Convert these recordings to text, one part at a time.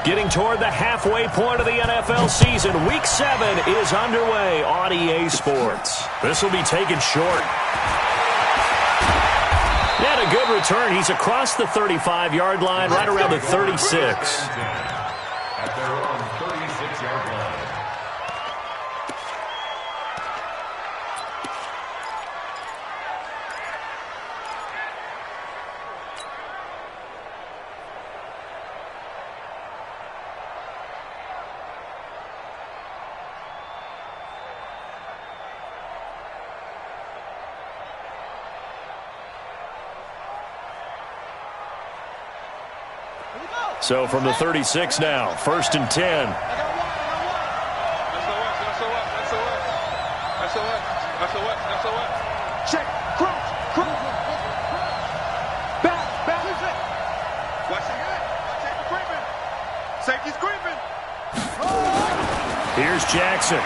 Getting toward the halfway point of the NFL season. Week 7 is underway on EA Sports. This will be taken short. And a good return. He's across the 35-yard line, right around the 36. At their own 36-yard line. So from the 36 now, 1st and 10. Check, cross. Back. Watch the head. Safety's creeping. Here's Jackson.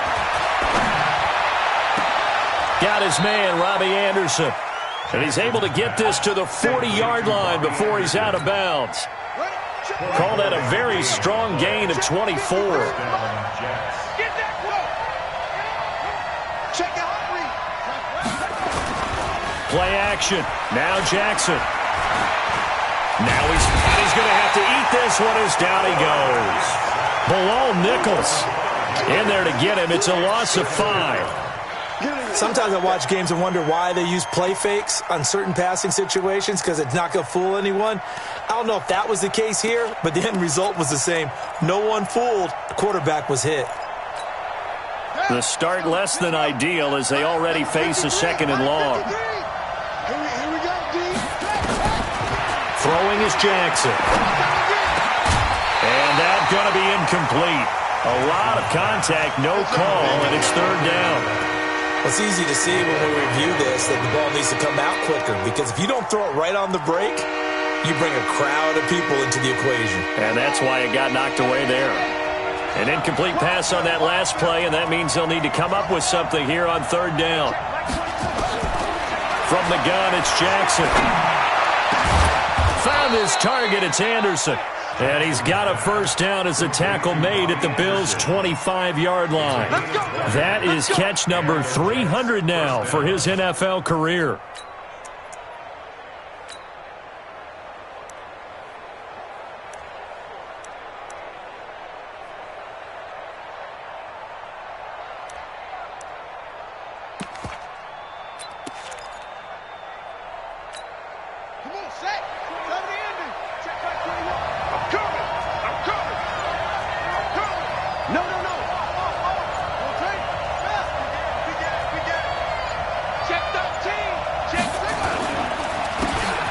Got his man, Robbie Anderson. And he's able to get this to the 40-yard line before he's out of bounds. Call that a very strong gain of 24. Get that close. Check out Henry. Play action. Now Jackson. Now he's going to have to eat this one as down he goes. Below Nichols. In there to get him. It's a loss of 5. Sometimes I watch games and wonder why they use play fakes on certain passing situations because it's not going to fool anyone. I don't know if that was the case here, but the end result was the same. No one fooled. The quarterback was hit. The start less than ideal as they already face a 2nd and long. Here we go, D. Throwing is Jackson. And that's going to be incomplete. A lot of contact, no call, and it's 3rd down. It's easy to see when we review this that the ball needs to come out quicker because if you don't throw it right on the break, you bring a crowd of people into the equation. And that's why it got knocked away there. An incomplete pass on that last play, and that means they'll need to come up with something here on 3rd down. From the gun, it's Jackson. Found his target, it's Anderson. And he's got a 1st down as the tackle made at the Bills' 25-yard line. That is catch number 300 now for his NFL career.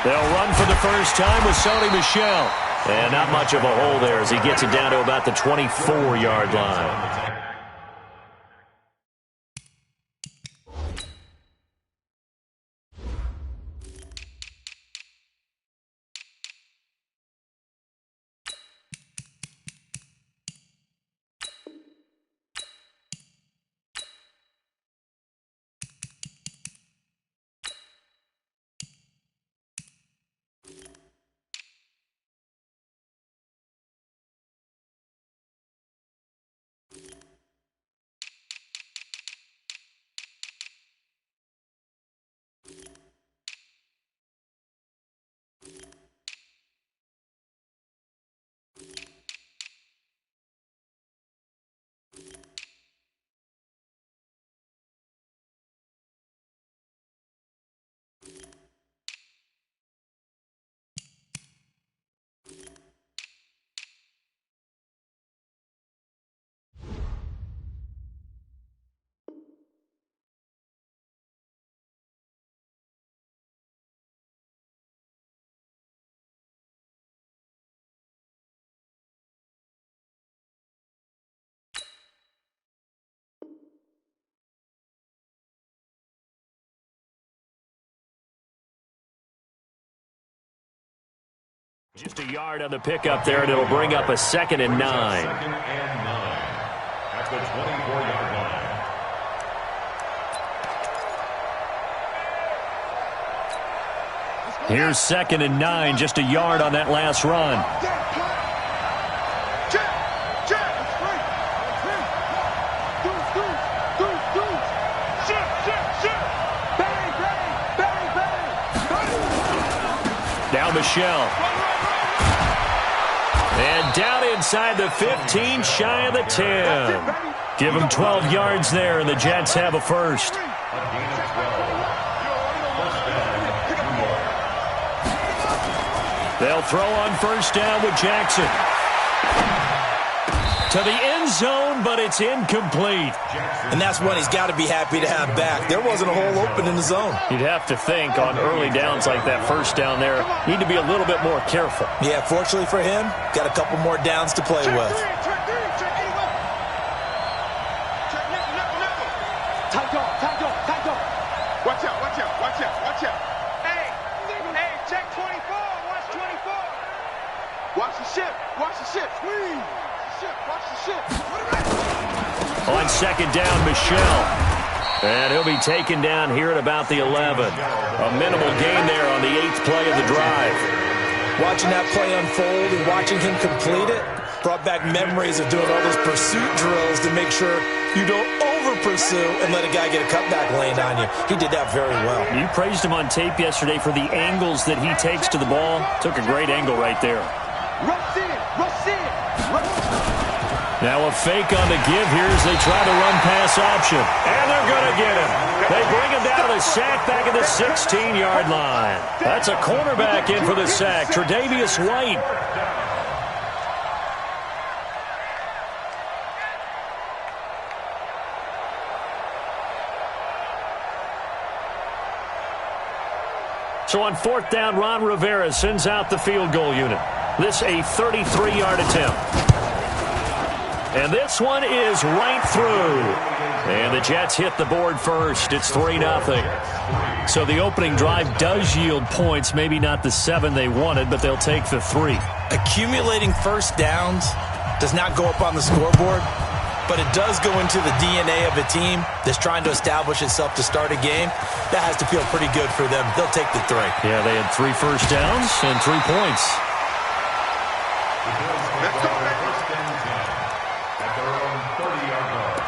They'll run for the first time with Sony Michel. And not much of a hole there as he gets it down to about the 24-yard line. Just a yard on the pickup there, and it'll bring up a 2nd and 9. 2nd and 9 at the 24-yard line. Here's 2nd and 9, just a yard on that last run. Michelle. And down inside the 15, shy of the 10. Give them 12 yards there, and the Jets have a first. They'll throw on first down with Jackson. To the end zone, but it's incomplete. And that's one he's got to be happy to have back. There wasn't a hole open in the zone. You'd have to think on early downs like that first down there, need to be a little bit more careful. Yeah, fortunately for him, got a couple more downs to play with. Watch out, watch out, watch out, watch out. Hey, check 24, watch 24. Watch the ship, watch the ship. Squeeze. Watch the ship. On second down, Michelle. And he'll be taken down here at about the 11. A minimal gain there on the 8th play of the drive. Watching that play unfold and watching him complete it brought back memories of doing all those pursuit drills to make sure you don't over-pursue and let a guy get a cutback lane on you. He did that very well. You praised him on tape yesterday for the angles that he takes to the ball. Took a great angle right there. Rush in, rush in. Now a fake on the give here as they try to run pass option. And they're going to get him. They bring him down to the sack back at the 16-yard line. That's a cornerback in for the sack, Tre'Davious White. So on fourth down, Ron Rivera sends out the field goal unit. This a 33-yard attempt. And this one is right through. And the Jets hit the board first. It's 3-0. So the opening drive does yield points. Maybe not the 7 they wanted, but they'll take the 3. Accumulating first downs does not go up on the scoreboard, but it does go into the DNA of a team that's trying to establish itself to start a game. That has to feel pretty good for them. They'll take the 3. Yeah, they had 3 first downs and 3 points. Let's go, baby. At their own 30-yard line.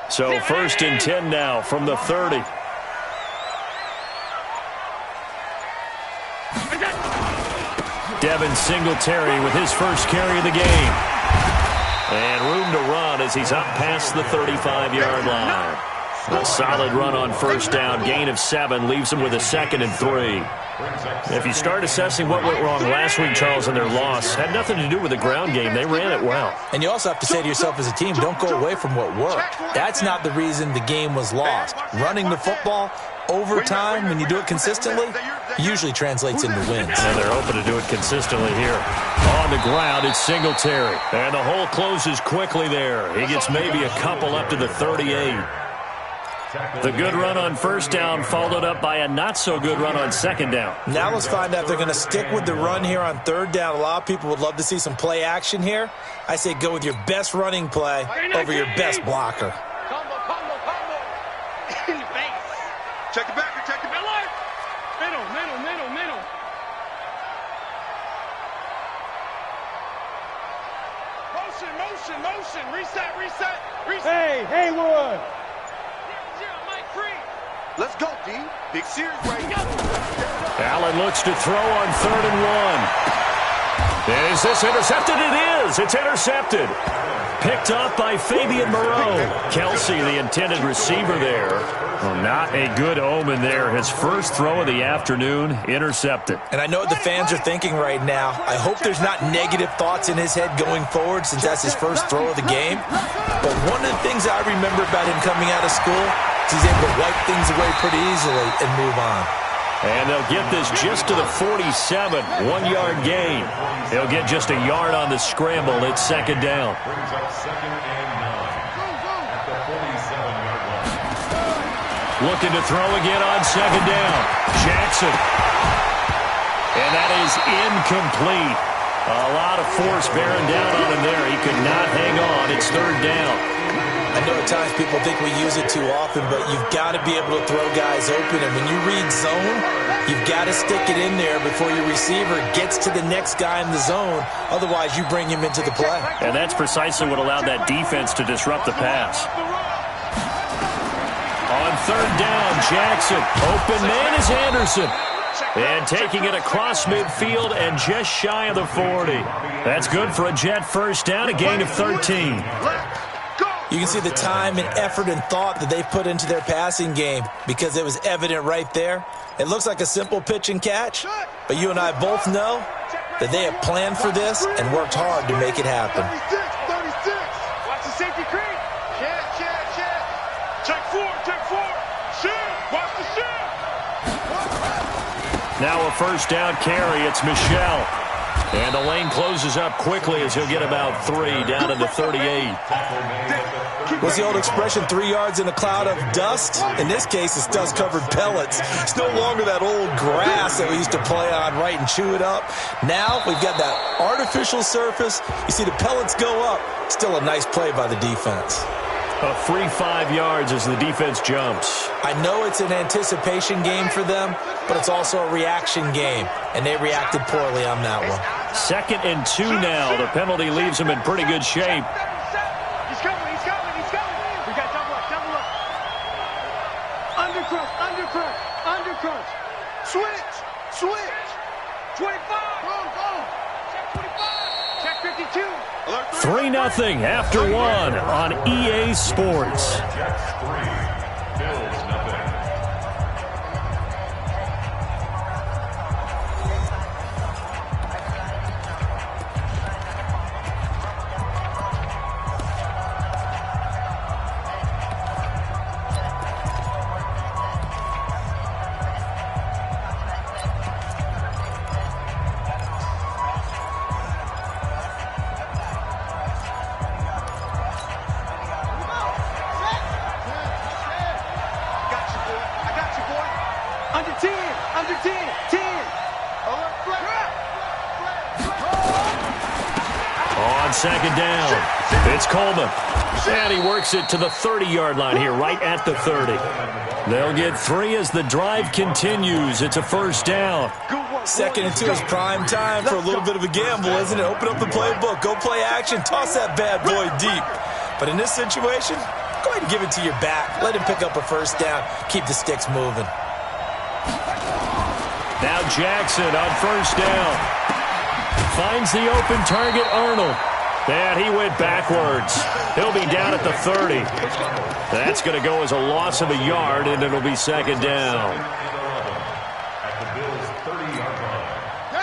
So first and 10 now from the 30. Devin Singletary with his first carry of the game. And room to run as he's up past the 35-yard line. A solid run on first down. Gain of 7 leaves him with a 2nd and 3. If you start assessing what went wrong last week, Charles, in their loss, had nothing to do with the ground game. They ran it well. And you also have to say to yourself as a team, don't go away from what worked. That's not the reason the game was lost. Running the football over time, when you do it consistently, usually translates into wins. And they're open to do it consistently here. On the ground, it's Singletary. And the hole closes quickly there. He gets maybe a couple up to the 38. The good run on first down followed up by a not-so-good run on second down. Now let's find out if they're going to stick with the run here on third down. A lot of people would love to see some play action here. I say go with your best running play over your best blocker. Combo. In the face. Check it back, check it back. Middle. Motion. Reset. Hey, Haywood. Let's go, D. Big series right here. Allen looks to throw on 3rd and 1. Is this intercepted? It is. It's intercepted. Picked off by Fabian Moreau. Kelsey, the intended receiver there. Well, not a good omen there. His first throw of the afternoon, intercepted. And I know what the fans are thinking right now. I hope there's not negative thoughts in his head going forward since that's his first throw of the game. But one of the things I remember about him coming out of school is he's able to wipe things away pretty easily and move on. And they'll get this just to the 47, 1-yard gain. He'll get just a yard on the scramble. It's second down. Brings up 2nd and 9 at the 47-yard line. Looking to throw again on second down. Jackson. And that is incomplete. A lot of force bearing down on him there. He could not hang on. It's third down. I know at times people think we use it too often, but you've got to be able to throw guys open. And when you read zone, you've got to stick it in there before your receiver gets to the next guy in the zone. Otherwise, you bring him into the play. And that's precisely what allowed that defense to disrupt the pass. On third down, Jackson. Open man is Anderson. And taking it across midfield and just shy of the 40. That's good for a Jet first down, a gain of 13. You can see the time and effort and thought that they've put into their passing game because it was evident right there. It looks like a simple pitch and catch, but you and I both know that they have planned for this and worked hard to make it happen. 36. Watch the safety creep. Check four. Shift. Watch the shift. Now a first down carry. It's Michelle. And the lane closes up quickly as he'll get about 3 down to the 38. What's the old expression, 3 yards in a cloud of dust? In this case, it's dust-covered pellets. It's no longer that old grass that we used to play on, right, and chew it up. Now we've got that artificial surface. You see the pellets go up. Still a nice play by the defense. A free 5 yards as the defense jumps. I know it's an anticipation game for them, but it's also a reaction game, and they reacted poorly on that one. 2nd and 2 now. The penalty leaves them in pretty good shape. He's coming. We got double up. Undercrunch. Switch. 25. Go. Check 52. 3-0 after 1 on EA Sports. Jets 3, Bills nothing. Under 10. On second down, it's Coleman. And he works it to the 30-yard line here, right at the 30. They'll get 3 as the drive continues. It's a first down. 2nd and 2 is prime time for a little bit of a gamble, isn't it? Open up the playbook, go play action, toss that bad boy deep. But in this situation, go ahead and give it to your back. Let him pick up a first down. Keep the sticks moving. Now Jackson on first down. Finds the open target, Arnold. And he went backwards. He'll be down at the 30. That's going to go as a loss of a yard, and it'll be second down.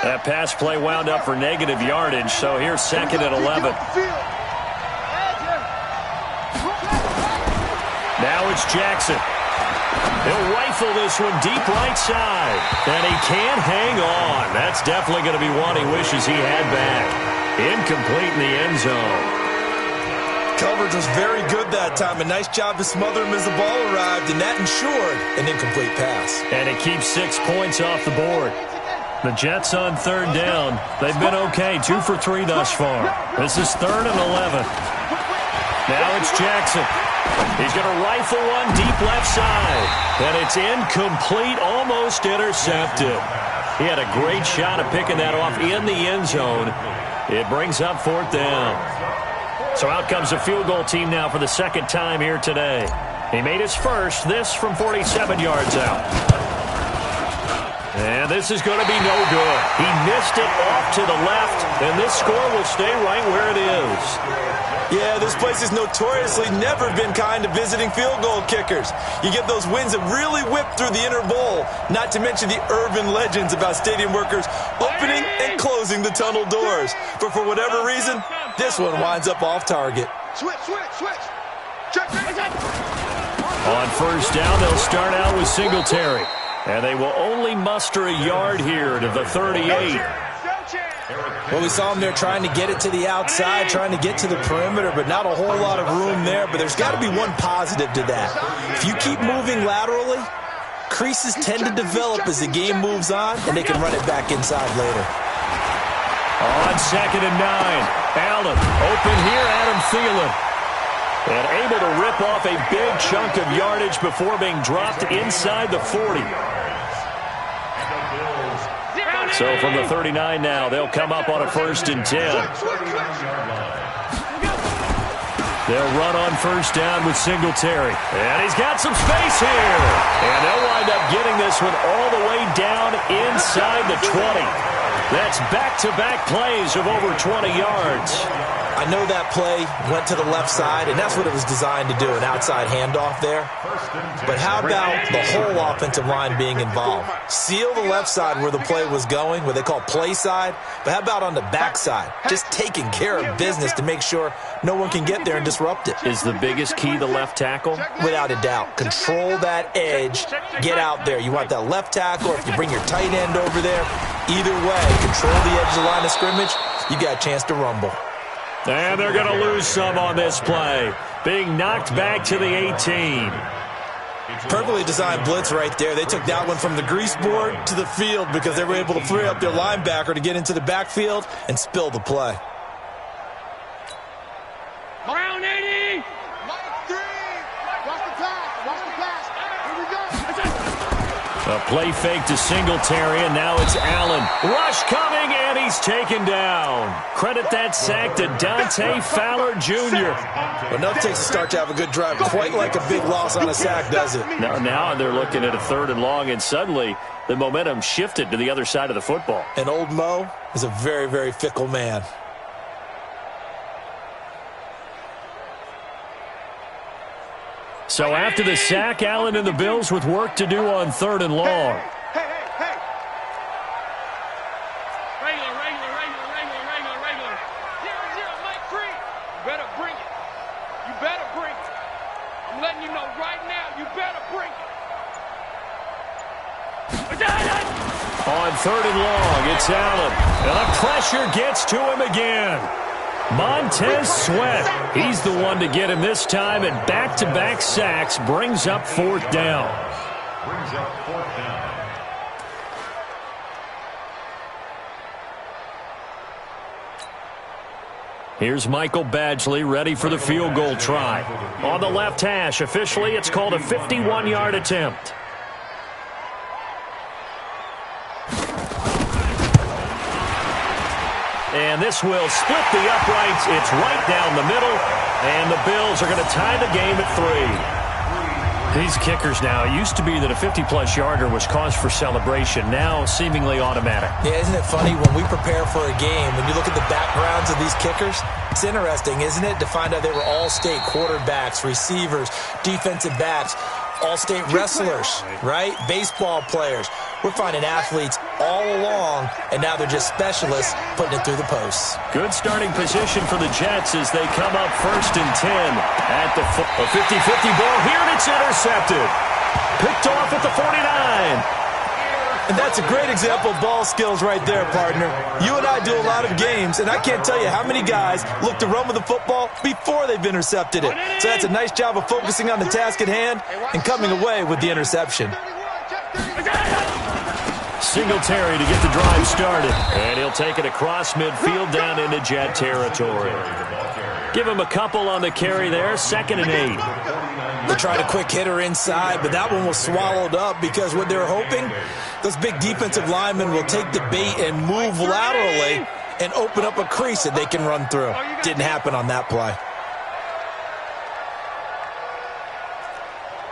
That pass play wound up for negative yardage, so here's 2nd and 11. Now it's Jackson. He'll rifle this one deep right side. And he can't hang on. That's definitely going to be one he wishes he had back. Incomplete in the end zone. Coverage was very good that time. A nice job to smother him as the ball arrived, and that ensured an incomplete pass. And it keeps 6 points off the board. The Jets on third down. They've been okay, 2 for 3 thus far. This is 3rd and 11. Now it's Jackson. He's going to rifle one deep left side. And it's incomplete, almost intercepted. He had a great shot at picking that off in the end zone. It brings up 4th down. So out comes the field goal team now for the 2nd time here today. He made his first, this from 47 yards out. And this is going to be no good. He missed it off to the left, and this score will stay right where it is. Yeah, this place has notoriously never been kind to visiting field goal kickers. You get those wins that really whip through the inner bowl, not to mention the urban legends about stadium workers opening and closing the tunnel doors. But for whatever reason, this one winds up off target. Switch. Check. On first down, they'll start out with Singletary. And they will only muster a yard here to the 38. Well, we saw him there trying to get it to the outside, trying to get to the perimeter, but not a whole lot of room there. But there's got to be one positive to that. If you keep moving laterally, creases tend to develop as the game moves on, and they can run it back inside later. On 2nd and 9, Allen open here, Adam Thielen. And able to rip off a big chunk of yardage before being dropped inside the 40. So from the 39 now, they'll come up on a 1st and 10. They'll run on 1st down with Singletary. And he's got some space here. And they'll wind up getting this one all the way down inside the 20. That's back-to-back plays of over 20 yards. I know that play went to the left side, and that's what it was designed to do, an outside handoff there. But how about the whole offensive line being involved? Seal the left side where the play was going, what they call play side. But how about on the back side? Just taking care of business to make sure no one can get there and disrupt it. Is the biggest key the left tackle? Without a doubt. Control that edge. Get out there. You want that left tackle, or if you bring your tight end over there, either way, control the edge of the line of scrimmage, you got a chance to rumble. And they're going to lose some on this play. Being knocked back to the 18. Perfectly designed blitz right there. They took that one from the grease board to the field because they were able to free up their linebacker to get into the backfield and spill the play. Brown 80. Mike 3. Watch the pass. Watch the pass. Here we go. A play fake to Singletary, and now it's Allen. Rush coming, and he's taken down. Credit that sack to Dante Fowler Jr. Well, nothing takes a start to have a good drive. Quite like a big loss on a sack, does it? Now they're looking at a 3rd and long, and suddenly the momentum shifted to the other side of the football. And old Mo is a very, very fickle man. So after the sack, Allen and the Bills with work to do on 3rd and long. Hey. Regular. 0-0, Mike 3. You better bring it. You better bring it. I'm letting you know right now, you better bring it. On 3rd and long, it's Allen. And the pressure gets to him again. Montez Sweat, he's the one to get him this time, and back-to-back sacks brings up 4th down. Here's Michael Badgley ready for the field goal try. On the left hash, officially it's called a 51-yard attempt. And this will split the uprights. It's right down the middle. And the Bills are going to tie the game at 3. These kickers now, it used to be that a 50-plus yarder was cause for celebration. Now seemingly automatic. Yeah, isn't it funny when we prepare for a game, when you look at the backgrounds of these kickers, it's interesting, isn't it, to find out they were all-state quarterbacks, receivers, defensive backs, all-state wrestlers, right? Baseball players. We're finding athletes all along, and now they're just specialists putting it through the posts. Good starting position for the Jets as they come up 1st and 10 at the 50-50 ball here, and it's intercepted. Picked off at the 49. And that's a great example of ball skills right there, partner. You and I do a lot of games, and I can't tell you how many guys look to run with the football before they've intercepted it. So that's a nice job of focusing on the task at hand and coming away with the interception. Singletary to get the drive started. And he'll take it across midfield down into Jet territory. Give him a couple on the carry there, 2nd and 8. They tried a quick hitter inside, but that one was swallowed up because what they were hoping, those big defensive linemen will take the bait and move laterally and open up a crease that they can run through. Didn't happen on that play.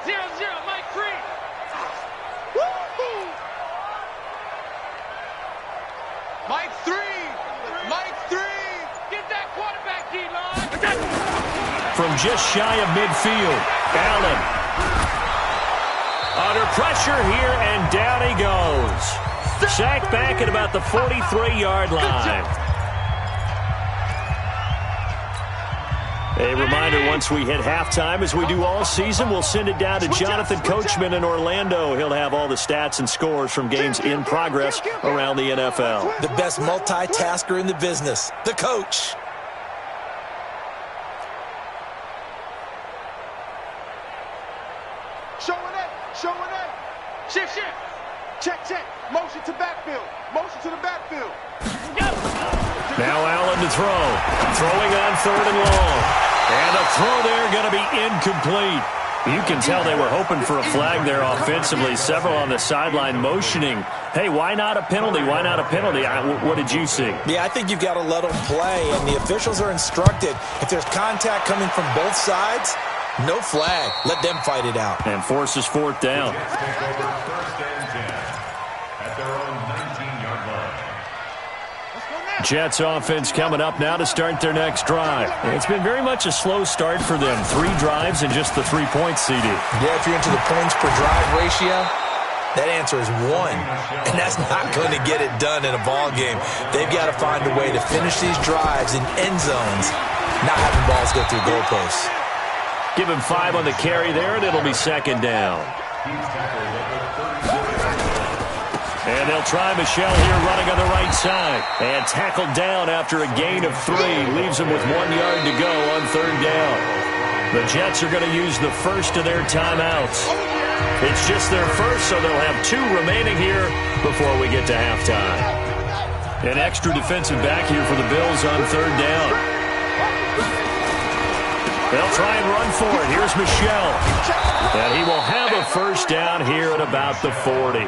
0-0, Mike 3. Mike 3. Mike 3. Get that quarterback, D-line. From just shy of midfield, Allen. Under pressure here, and down he goes. Sacked back at about the 43-yard line. A reminder, once we hit halftime, as we do all season, we'll send it down to Jonathan Coachman in Orlando. He'll have all the stats and scores from games in progress around the NFL. The best multitasker in the business, the coach. Showing it. Shift. Check. Motion to backfield. Motion to the backfield. Now Allen to throw. Throwing on 3rd and long. And a throw there going to be incomplete. You can tell they were hoping for a flag there offensively. Several on the sideline motioning. Hey, why not a penalty? Why not a penalty? What did you see? Yeah, I think you've got to let them play, and the officials are instructed. If there's contact coming from both sides, no flag. Let them fight it out. And forces 4th down. Jets take over 1st and 10 at their own 19-yard line. Jets offense coming up now to start their next drive. It's been very much a slow start for them. 3 drives and just the 3 points, CD. Yeah, if you're into the points per drive ratio, that answer is 1. And that's not going to get it done in a ball game. They've got to find a way to finish these drives in end zones, not having balls go through goalposts. Give him 5 on the carry there, and it'll be 2nd down. And they'll try Michel here running on the right side. And tackled down after a gain of 3. Leaves him with 1 yard to go on 3rd down. The Jets are going to use the first of their timeouts. It's just their first, so they'll have 2 remaining here before we get to halftime. An extra defensive back here for the Bills on 3rd down. They'll try and run for it. Here's Michel. And he will have a first down here at about the 40.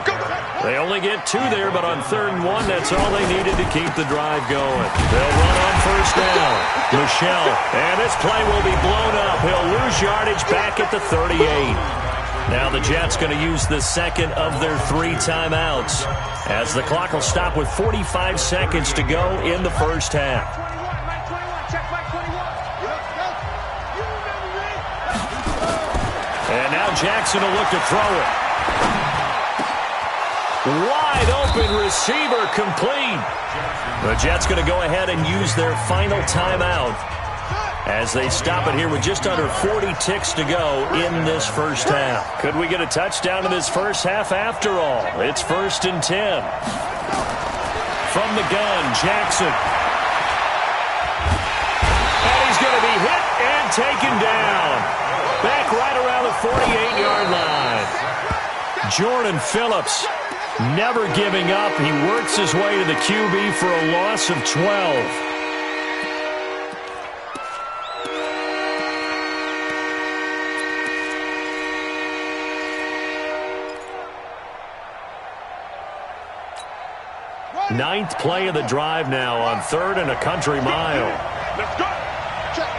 They only get 2 there, but on 3rd and 1, that's all they needed to keep the drive going. They'll run on first down. Michel. And this play will be blown up. He'll lose yardage back at the 38. Now the Jets going to use the second of their 3 timeouts, as the clock will stop with 45 seconds to go in the first half. And now Jackson will look to throw it. Wide open receiver, complete. The Jets going to go ahead and use their final timeout as they stop it here with just under 40 ticks to go in this first half. Could we get a touchdown in this first half after all? It's 1st and 10. From the gun, Jackson. And he's going to be hit and taken down. Back right around the 48-yard line. Jordan Phillips never giving up. He works his way to the QB for a loss of 12. Ninth play of the drive now on 3rd and a country mile. Let's go. Check.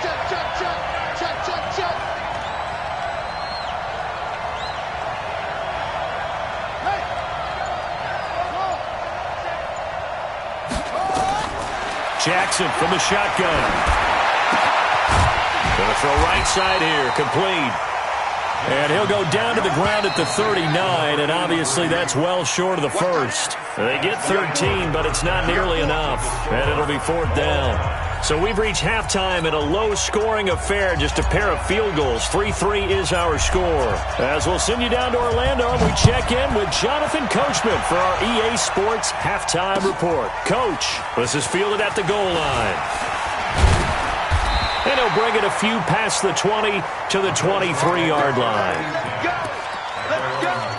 Jackson from the shotgun. Going to throw right side here, complete. And he'll go down to the ground at the 39, and obviously that's well short of the first. They get 13, but it's not nearly enough, and it'll be 4th down. So we've reached halftime in a low-scoring affair, just a pair of field goals. 3-3 is our score. As we'll send you down to Orlando, and we check in with Jonathan Coachman for our EA Sports Halftime Report. Coach, this is fielded at the goal line. And he'll bring it a few past the 20 to the 23-yard line. Let's go.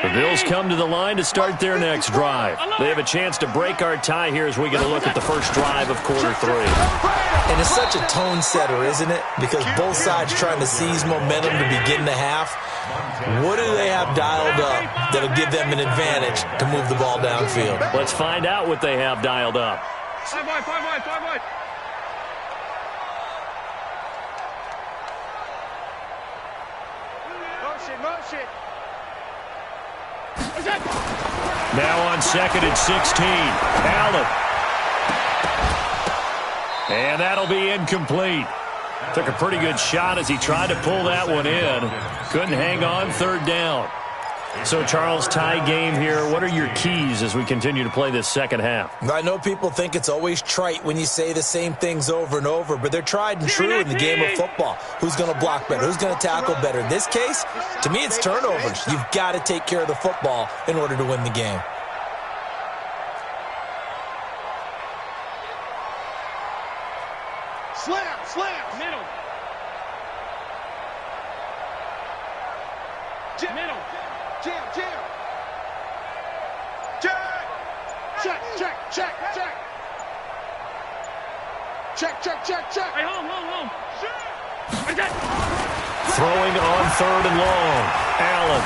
The Bills come to the line to start their next drive. They have a chance to break our tie here as we get a look at the first drive of quarter 3. And it's such a tone setter, isn't it? Because both sides trying to seize momentum to begin the half. What do they have dialed up that'll give them an advantage to move the ball downfield? Let's find out what they have dialed up. 5 wide. Motion. Now on 2nd and 16. Allen. And that'll be incomplete. Took a pretty good shot as he tried to pull that one in. Couldn't hang on 3rd down. So, Charles, tie game here. What are your keys as we continue to play this second half? I know people think it's always trite when you say the same things over and over, but they're tried and true in the game of football. Who's going to block better? Who's going to tackle better? In this case, to me, it's turnovers. You've got to take care of the football in order to win the game. Slam, slam, middle. Middle. Jam, jam. Jam. Check, check, check, check. Check, check, check, check. Hey, home. Throwing on third and long. Allen.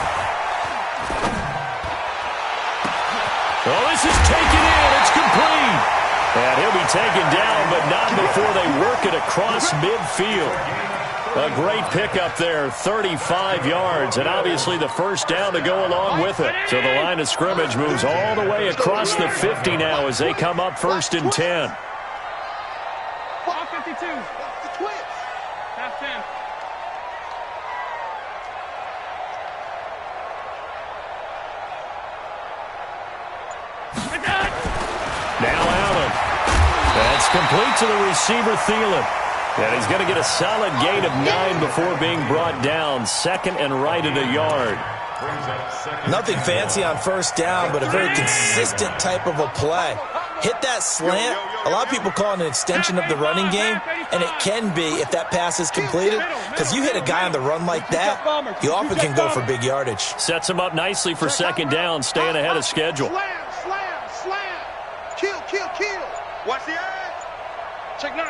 Well, this is taken in. It's complete. And he'll be taken down, but not before they work it across midfield. A great pickup there, 35 yards, and obviously the first down to go along with it. So the line of scrimmage moves all the way across the 50 now as they come up 1st and 10. 52. The Twins. Half 10. Now Allen. That's complete to the receiver, Thielen. And he's going to get a solid gain of 9 before being brought down. 2nd and right at a yard. Nothing fancy on first down, but a very consistent type of a play. Hit that slant. A lot of people call it an extension of the running game, and it can be if that pass is completed, because you hit a guy on the run like that, you often can go for big yardage. Sets him up nicely for 2nd down, staying ahead of schedule. Slam. Kill. Watch the edge. Check 9.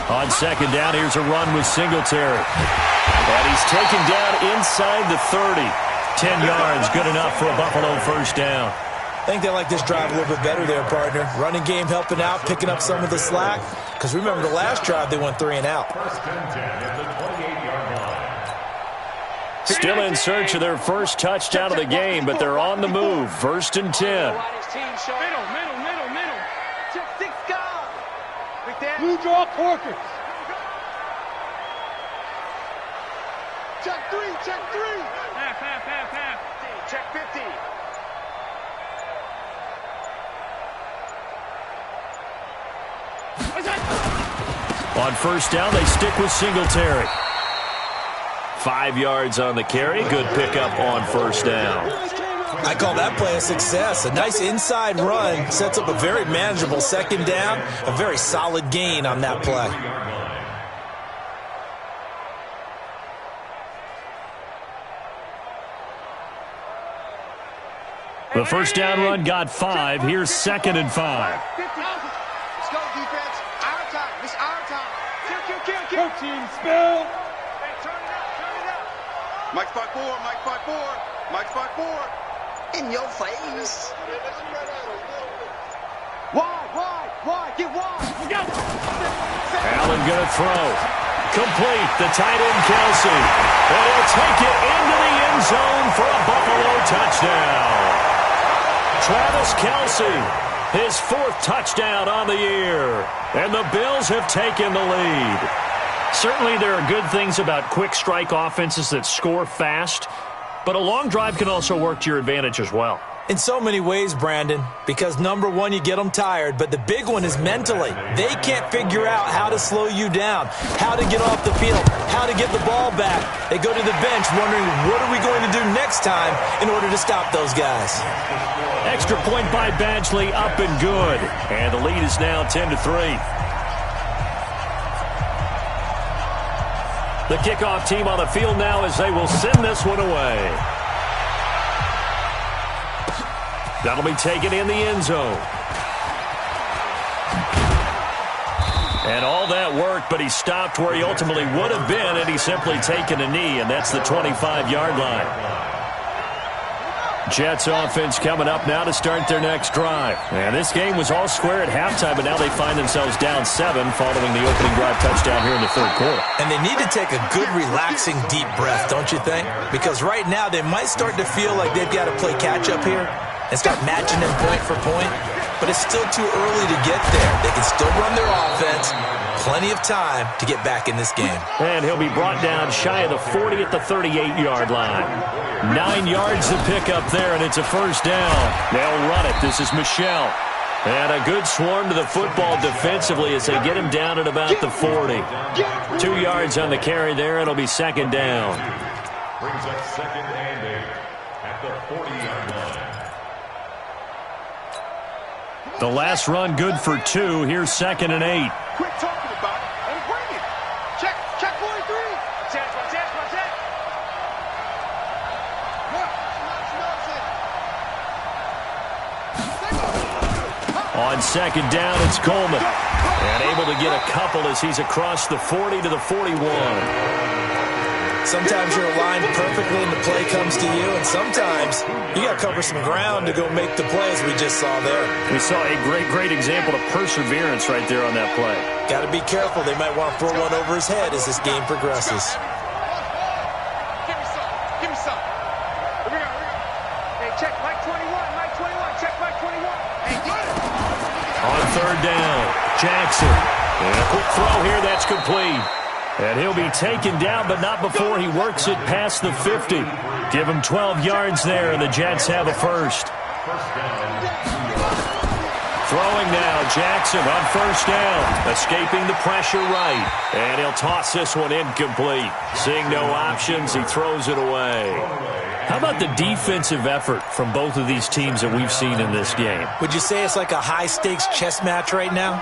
On 2nd down, here's a run with Singletary. And he's taken down inside the 30. 10 yards, good enough for a Buffalo first down. I think they like this drive a little bit better there, partner. Running game helping out, picking up some of the slack. Because remember, the last drive, they went 3 and out. 1st and 10 at the 28-yard line. Still in search of their first touchdown of the game, but they're on the move. 1st and 10. Middle. Check 6 guys. Blue draw Corkers. Check 3. Half. Check 50. On first down, they stick with Singletary. 5 yards on the carry. Good pickup on first down. I call that play a success. A nice inside run sets up a very manageable 2nd down. A very solid gain on that play. The first down run got 5. Here's 2nd and 5. Let's go, defense. Our time. It's our time. Kill. Team spill. Hey, turn it up. Mike 5-4. In your face. Wide. Get wide. Let's go. Allen going to throw. Complete. The tight end, Kelsey. And he'll take it into the end zone for a Buffalo touchdown. Travis Kelsey, his 4th touchdown on the year. And the Bills have taken the lead. Certainly there are good things about quick strike offenses that score fast, but a long drive can also work to your advantage as well. In so many ways, Brandon, because number one, you get them tired, but the big one is mentally. They can't figure out how to slow you down, how to get off the field, how to get the ball back. They go to the bench wondering, what are we going to do next time in order to stop those guys? Extra point by Badgley, up and good. And the lead is now 10-3. The kickoff team on the field now as they will send this one away. That'll be taken in the end zone. And all that worked, but he stopped where he ultimately would have been, and he's simply taken a knee, and that's the 25-yard line. Jets offense coming up now to start their next drive. And this game was all square at halftime, but now they find themselves down 7 following the opening drive touchdown here in the third quarter. And they need to take a good, relaxing, deep breath, don't you think? Because right now they might start to feel like they've got to play catch-up here and start matching them point for point. But it's still too early to get there. They can still run their offense, plenty of time to get back in this game. And he'll be brought down shy of the 40 at the 38-yard line. 9 yards to pick up there, and it's a first down. They'll run it. This is Michelle. And a good swarm to the football defensively as they get him down at about the 40. 2 yards on the carry there. It'll be second down. Brings up second and 8 at the 40-yard line. The last run good for 2. Here's second and 8. Quit talking about it and bring it. Check 43. Check. On second down, it's Coleman. And able to get a couple as he's across the 40 to the 41. Sometimes you're aligned perfectly and the play comes to you, and sometimes you got to cover some ground to go make the play, as we just saw there. We saw a great example of perseverance right there on that play. Got to be careful. They might want to throw one over his head as this game progresses. Give me some. Here we go. Hey, check Mike 21. Check Mike 21. Hey, get it. On third down, Jackson. And a quick throw here, that's complete. And he'll be taken down, but not before he works it past the 50. Give him 12 yards there, and the Jets have a first. Throwing now, Jackson on first down. Escaping the pressure right. And he'll toss this one incomplete. Seeing no options, he throws it away. How about the defensive effort from both of these teams that we've seen in this game? Would you say it's like a high-stakes chess match right now?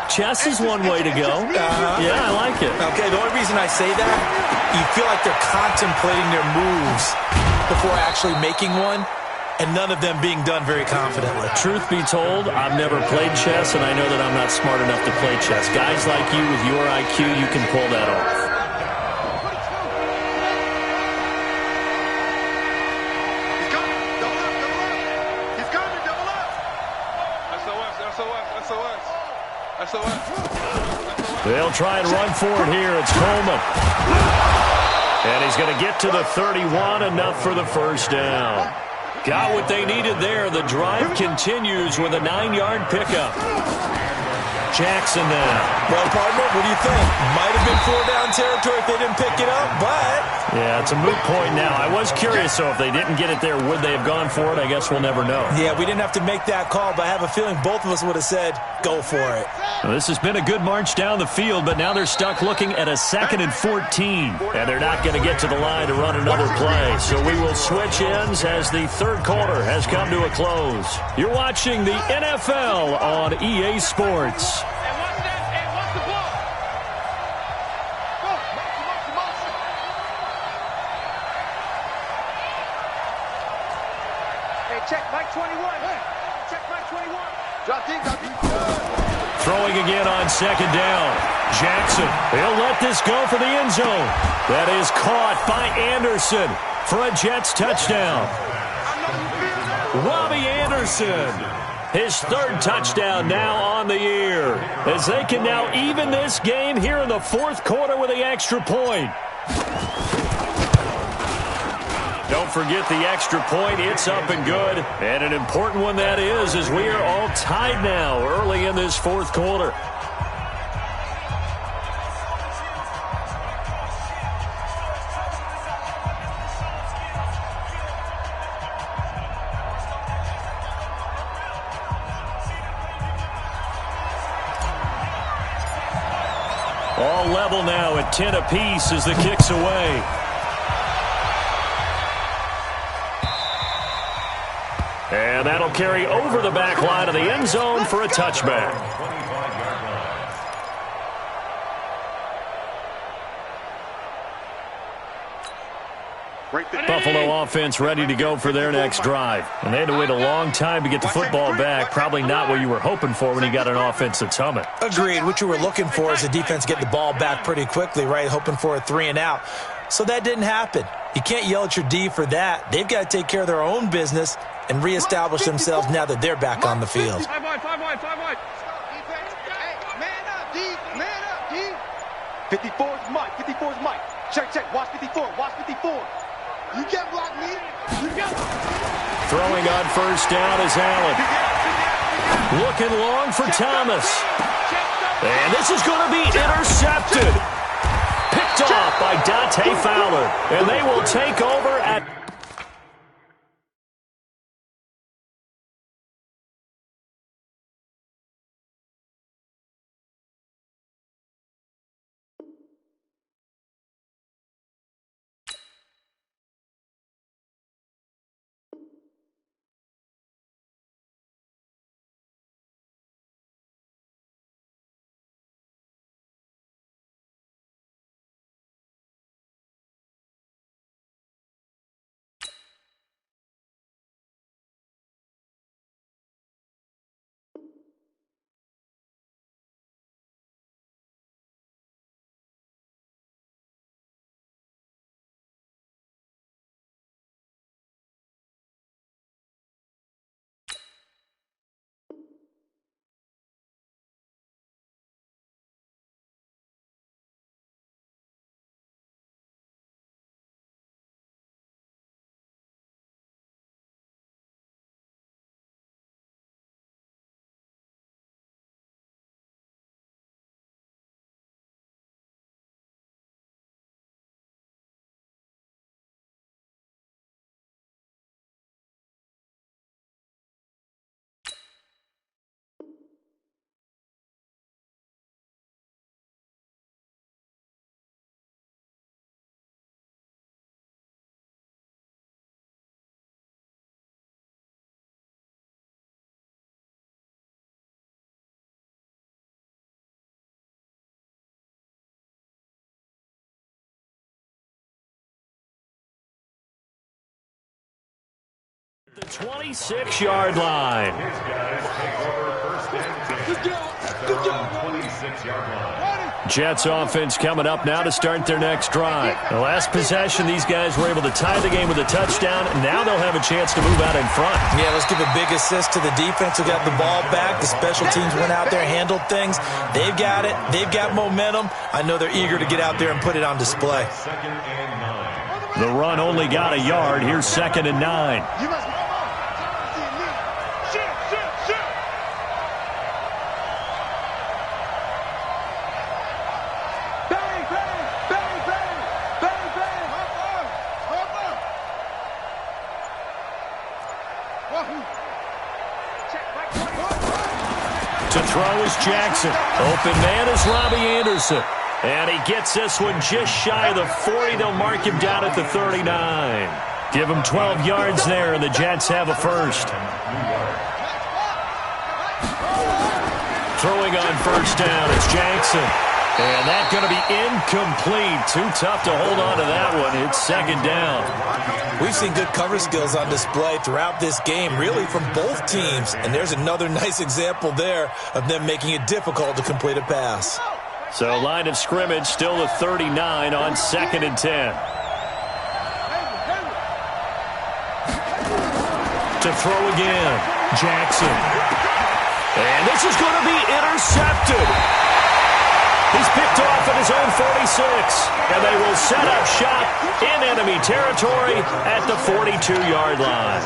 Chess is one way to go. Yeah, I like it. Okay, the only reason I say that, you feel like they're contemplating their moves before actually making one, and none of them being done very confidently. Truth be told, I've never played chess, and I know that I'm not smart enough to play chess. Guys like you with your IQ, you can pull that off. They'll try and run for it here. It's Coleman. And he's going to get to the 31, enough for the first down. Got what they needed there. The drive continues with a 9-yard pickup. Jackson now. Well, partner, what do you think? Might have been 4-down territory if they didn't pick it up, but... Yeah, it's a moot point now. I was curious, so if they didn't get it there, would they have gone for it? I guess we'll never know. Yeah, we didn't have to make that call, but I have a feeling both of us would have said, go for it. Well, this has been a good march down the field, but now they're stuck looking at a 2nd and 14. And they're not going to get to the line to run another play. So we will switch ends as the third quarter has come to a close. You're watching the NFL on EA Sports. Check Mike 21. Check Mike 21. Drop deep. Throwing again on second down. Jackson, he'll let this go for the end zone. That is caught by Anderson for a Jets touchdown. Robbie Anderson, his 3rd touchdown now on the year, as they can now even this game here in the 4th quarter with the extra point. Don't forget the extra point. It's up and good. And an important one that is, as we are all tied now early in this 4th quarter. All level now at 10 apiece as the kick's away. And that'll carry over the back line of the end zone for a touchback. Buffalo offense ready to go for their next drive. And they had to wait a long time to get the football back. Probably not what you were hoping for when you got an offense that's humming. Agreed. What you were looking for is the defense get the ball back pretty quickly, right? Hoping for a 3-and-out. So that didn't happen. You can't yell at your D for that. They've got to take care of their own business and reestablish themselves now that they're back on the field. 5 wide. Man up, D. Man up, D. 54's Mike. Check. Watch 54. You can't block me. Throwing on first down is Allen. Looking long for Thomas. And this is going to be intercepted. Picked off by Dante Fowler. And they will take over at... The 26-yard line. His guys take over first and 10 at their own 26-yard line. Jets offense coming up now to start their next drive. The last possession, these guys were able to tie the game with a touchdown, and now they'll have a chance to move out in front. Yeah, let's give a big assist to the defense who got the ball back. The special teams went out there, handled things. They've got it. They've got momentum. I know they're eager to get out there and put it on display. Second and 9. The run only got a yard. Here's 2nd and 9. To throw is Jackson. Open man is Robbie Anderson. And he gets this one just shy of the 40. They'll mark him down at the 39. Give him 12 yards there, and the Jets have a first. Throwing on first down, it's Jackson. And that's going to be incomplete. Too tough to hold on to that one. It's 2nd down. We've seen good cover skills on display throughout this game, really from both teams. And there's another nice example there of them making it difficult to complete a pass. So line of scrimmage still the 39 on 2nd and 10. To throw again, Jackson. And this is going to be intercepted. He's picked off at his own 46, and they will set up shop in enemy territory at the 42-yard line.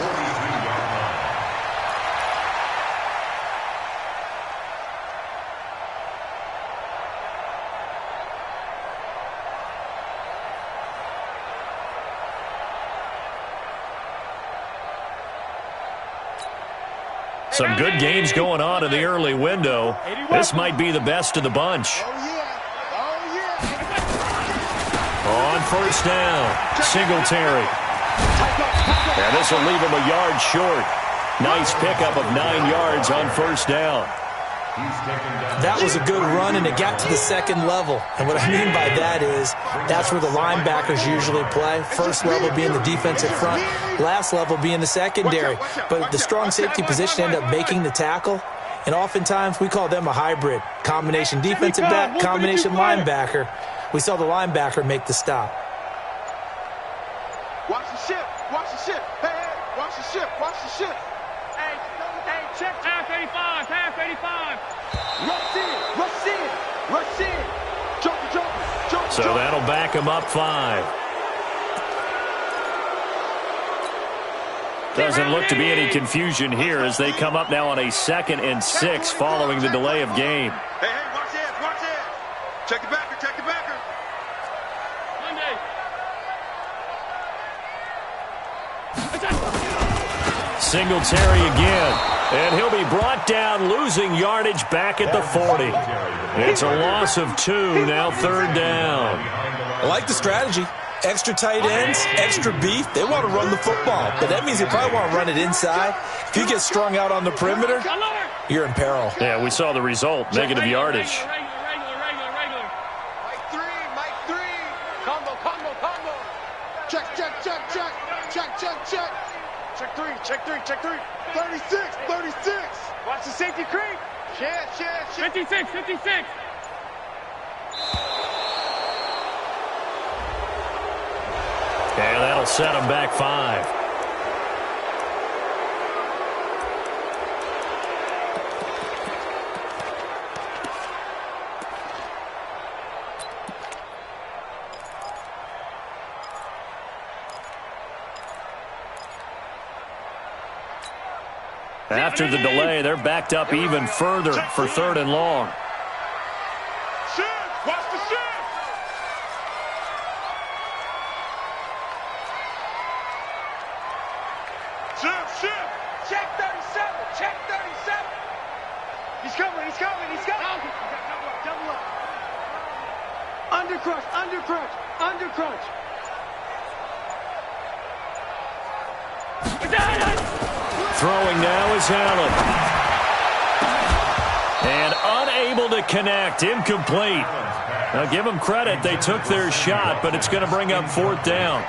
Some good games going on in the early window. This might be the best of the bunch. On first down, Singletary. And this will leave him a yard short. Nice pickup of 9 yards on first down. That was a good run, and it got to the second level. And what I mean by that is that's where the linebackers usually play. First level being the defensive front, last level being the secondary. But the strong safety position ended up making the tackle, and oftentimes we call them a hybrid. Combination defensive back, combination linebacker. We saw the linebacker make the stop. Watch the ship. Watch the ship. Hey, watch the ship. Watch the ship. Hey, check. Half 85. Half 85. Rush in. Jump. So that'll back him up 5. Doesn't look to be any confusion here as they come up now on a 2nd and 6 following the delay of game. Hey, watch this. Check the backer, check the backer. Monday. Singletary again. And he'll be brought down, losing yardage back at the 40. It's a loss of 2, now 3rd down. I like the strategy. Extra tight ends, extra beef. They want to run the football, but that means they probably want to run it inside. If you get strung out on the perimeter, you're in peril. Yeah, we saw the result, negative yardage. Regular. Mike 3, Mike 3. Combo. Check. Check 3. 36. Watch the safety creep. Shit. 56. And that'll set him back 5. After the delay, they're backed up even further for 3rd and long. Shift. Watch the shift. Shift. Check 37. He's coming. Double up. Undercrunch. Throwing now is Allen. And unable to connect. Incomplete. Now give them credit. They took their shot, but it's going to bring up 4th down.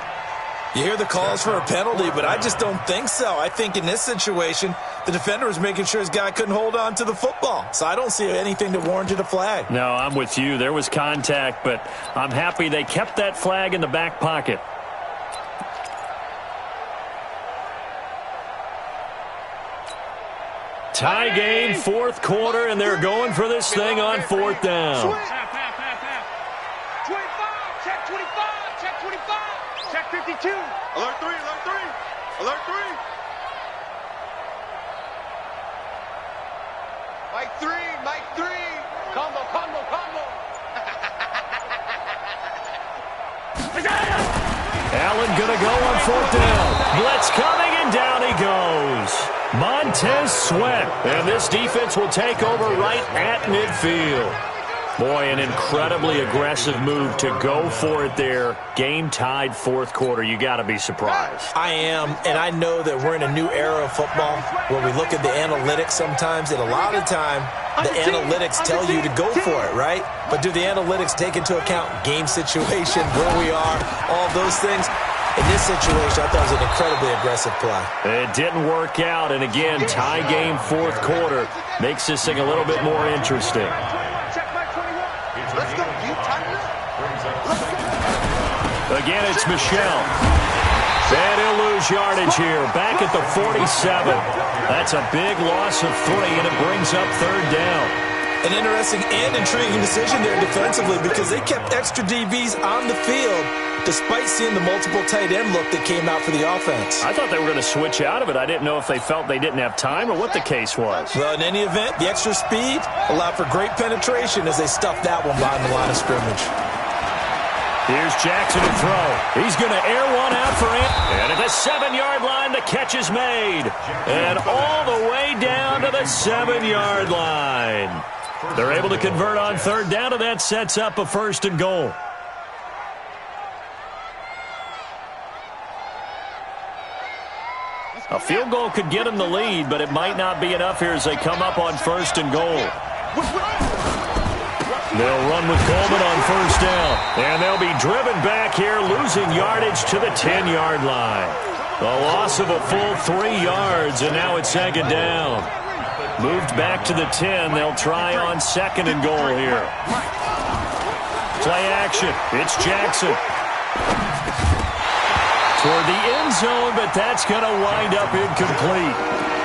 You hear the calls for a penalty, but I just don't think so. I think in this situation, the defender was making sure his guy couldn't hold on to the football. So I don't see anything that warranted a flag. No, I'm with you. There was contact, but I'm happy they kept that flag in the back pocket. Tie game, 4th quarter, and they're going for this thing on 4th down. Half. 25. Check 25. Check 52. Alert 3. Mike 3. Combo. Allen gonna go on 4th down. Blitz coming, and down he goes. Montez Sweat, and this defense will take over right at midfield. Boy, an incredibly aggressive move to go for it there. Game tied 4th quarter. You got to be surprised. I am, and I know that we're in a new era of football where we look at the analytics sometimes, and a lot of time the analytics tell you to go for it, right? But do the analytics take into account game situation, where we are, all those things? In this situation, I thought it was an incredibly aggressive play. It didn't work out, and again, tie game 4th quarter makes this thing a little bit more interesting. Let's go, you tighten up. Again, it's Michel. And he'll lose yardage here, back at the 47. That's a big loss of 3, and it brings up 3rd down. An interesting and intriguing decision there defensively because they kept extra DBs on the field despite seeing the multiple tight end look that came out for the offense. I thought they were going to switch out of it. I didn't know if they felt they didn't have time or what the case was. Well, in any event, the extra speed allowed for great penetration as they stuffed that one behind the line of scrimmage. Here's Jackson to throw. He's going to air one out for him. And at the 7-yard line, the catch is made. And all the way down to the 7-yard line. They're able to convert on 3rd down, and that sets up a 1st and goal. A field goal could get them the lead, but it might not be enough here as they come up on 1st and goal. They'll run with Coleman on 1st down, and they'll be driven back here, losing yardage to the 10-yard line. A loss of a full 3 yards, and now it's 2nd down. Moved back to the 10. They'll try on 2nd and goal here. Play action. It's Jackson. Toward the end zone, but that's going to wind up incomplete.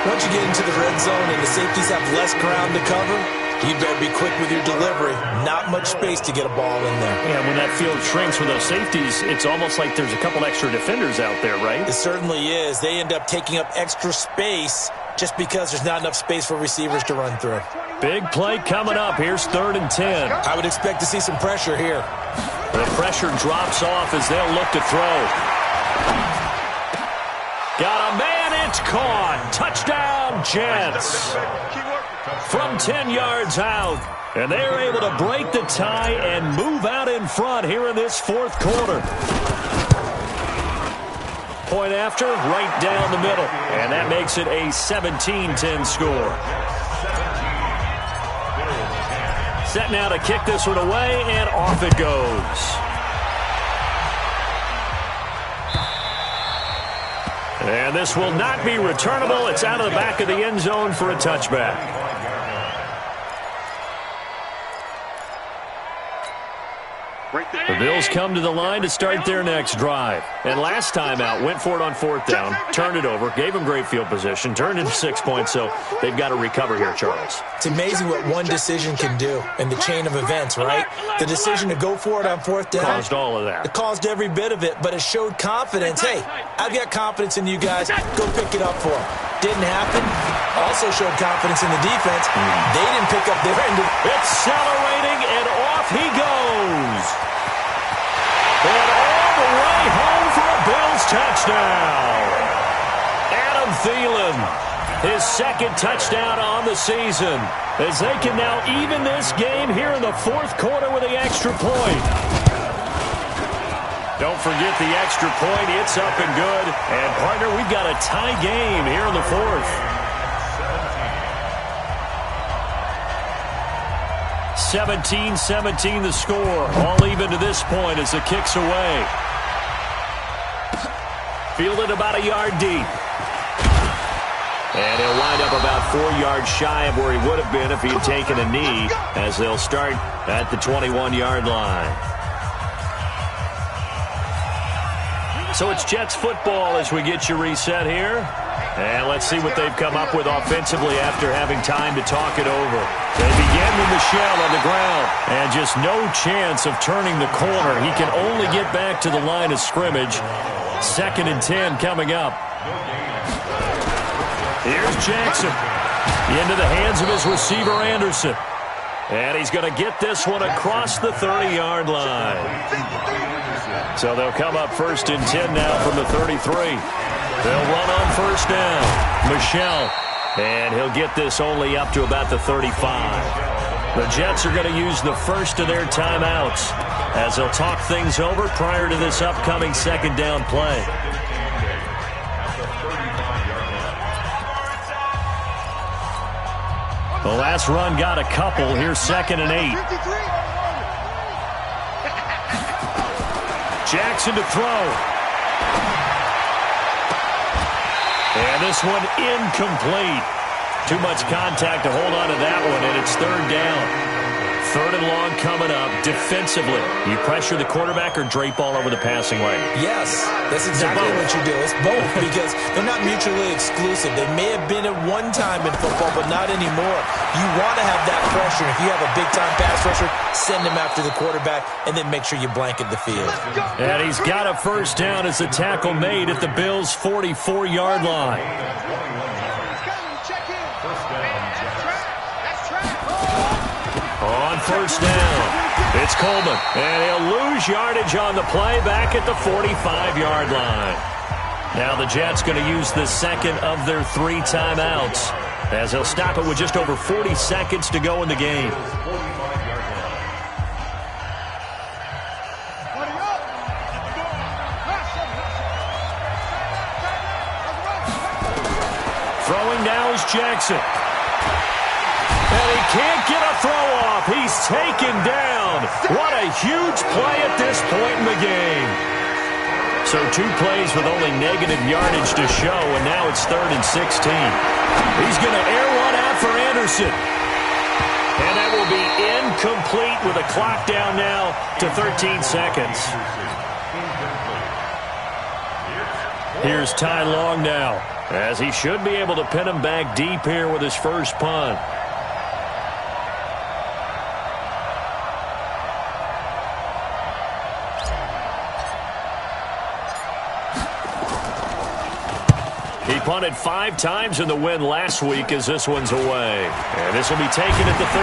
Once you get into the red zone and the safeties have less ground to cover, You better be quick with your delivery. Not much space to get a ball in there. Yeah, when that field shrinks with those safeties, it's almost like there's a couple extra defenders out there, right? It certainly is. They end up taking up extra space just because there's not enough space for receivers to run through. Big play coming up. Here's 3rd and 10. I would expect to see some pressure here. The pressure drops off as they'll look to throw. Got a man, it's caught. Touchdown, Jets. From 10 yards out. And they're able to break the tie and move out in front here in this 4th quarter. Point after, right down the middle. And that makes it a 17-10 score. Set now to kick this one away, and off it goes. And this will not be returnable. It's out of the back of the end zone for a touchback. The Bills come to the line to start their next drive. And last time out, went for it on 4th down, turned it over, gave them great field position, turned into 6 points, so they've got to recover here, Charles. It's amazing what one decision can do in the chain of events, right? The decision to go for it on 4th down. Caused all of that. It caused every bit of it, but it showed confidence. Hey, I've got confidence in you guys. Go pick it up for them. Didn't happen. Also showed confidence in the defense. They didn't pick up their end. Accelerating, and off he goes. And all the way home for a Bills touchdown. Adam Thielen, his 2nd touchdown on the season, as they can now even this game here in the 4th quarter with the extra point. Don't forget the extra point. It's up and good. And, partner, we've got a tie game here in the 4th. 17-17 the score. All even to this point as the kick's away. Fielded about a yard deep. And he'll wind up about 4 yards shy of where he would have been if he had taken a knee, as they'll start at the 21-yard line. So it's Jets football as we get you reset here. And let's see what they've come up with offensively after having time to talk it over. They begin with Michel on the ground. And just no chance of turning the corner. He can only get back to the line of scrimmage. 2nd and 10 coming up. Here's Jackson. Into the hands of his receiver, Anderson. And he's going to get this one across the 30-yard line. So they'll come up 1st and 10 now from the 33. They'll run on 1st down. Michel. And he'll get this only up to about the 35. The Jets are going to use the first of their timeouts as they'll talk things over prior to this upcoming 2nd down play. The last run got a couple. Here's 2nd and 8. Jackson to throw. And this one incomplete. Too much contact to hold on to that one, and it's 3rd down. 3rd and long coming up. Defensively, you pressure the quarterback or drape all over the passing lane? Yes, that's exactly what you do. It's both because they're not mutually exclusive. They may have been at one time in football, but not anymore. You want to have that pressure. If you have a big-time pass rusher, send him after the quarterback, and then make sure you blanket the field. And he's got a 1st down as the tackle made at the Bills' 44-yard line. On 1st down, it's Coleman, and he'll lose yardage on the play back at the 45-yard line. Now the Jets going to use the 2nd of their 3 timeouts as they'll stop it with just over 40 seconds to go in the game. Throwing now is Jackson. And he can't get a throw off. He's taken down. What a huge play at this point in the game. So 2 plays with only negative yardage to show, and now it's 3rd and 16. He's going to air one out for Anderson. And that will be incomplete with a clock down now to 13 seconds. Here's Ty Long now, as he should be able to pin him back deep here with his first punt. He punted 5 times in the win last week as this one's away. And this will be taken at the 13.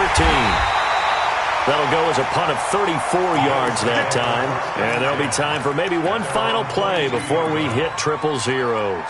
That'll go as a punt of 34 yards that time. And there'll be time for maybe one final play before we hit triple zeros.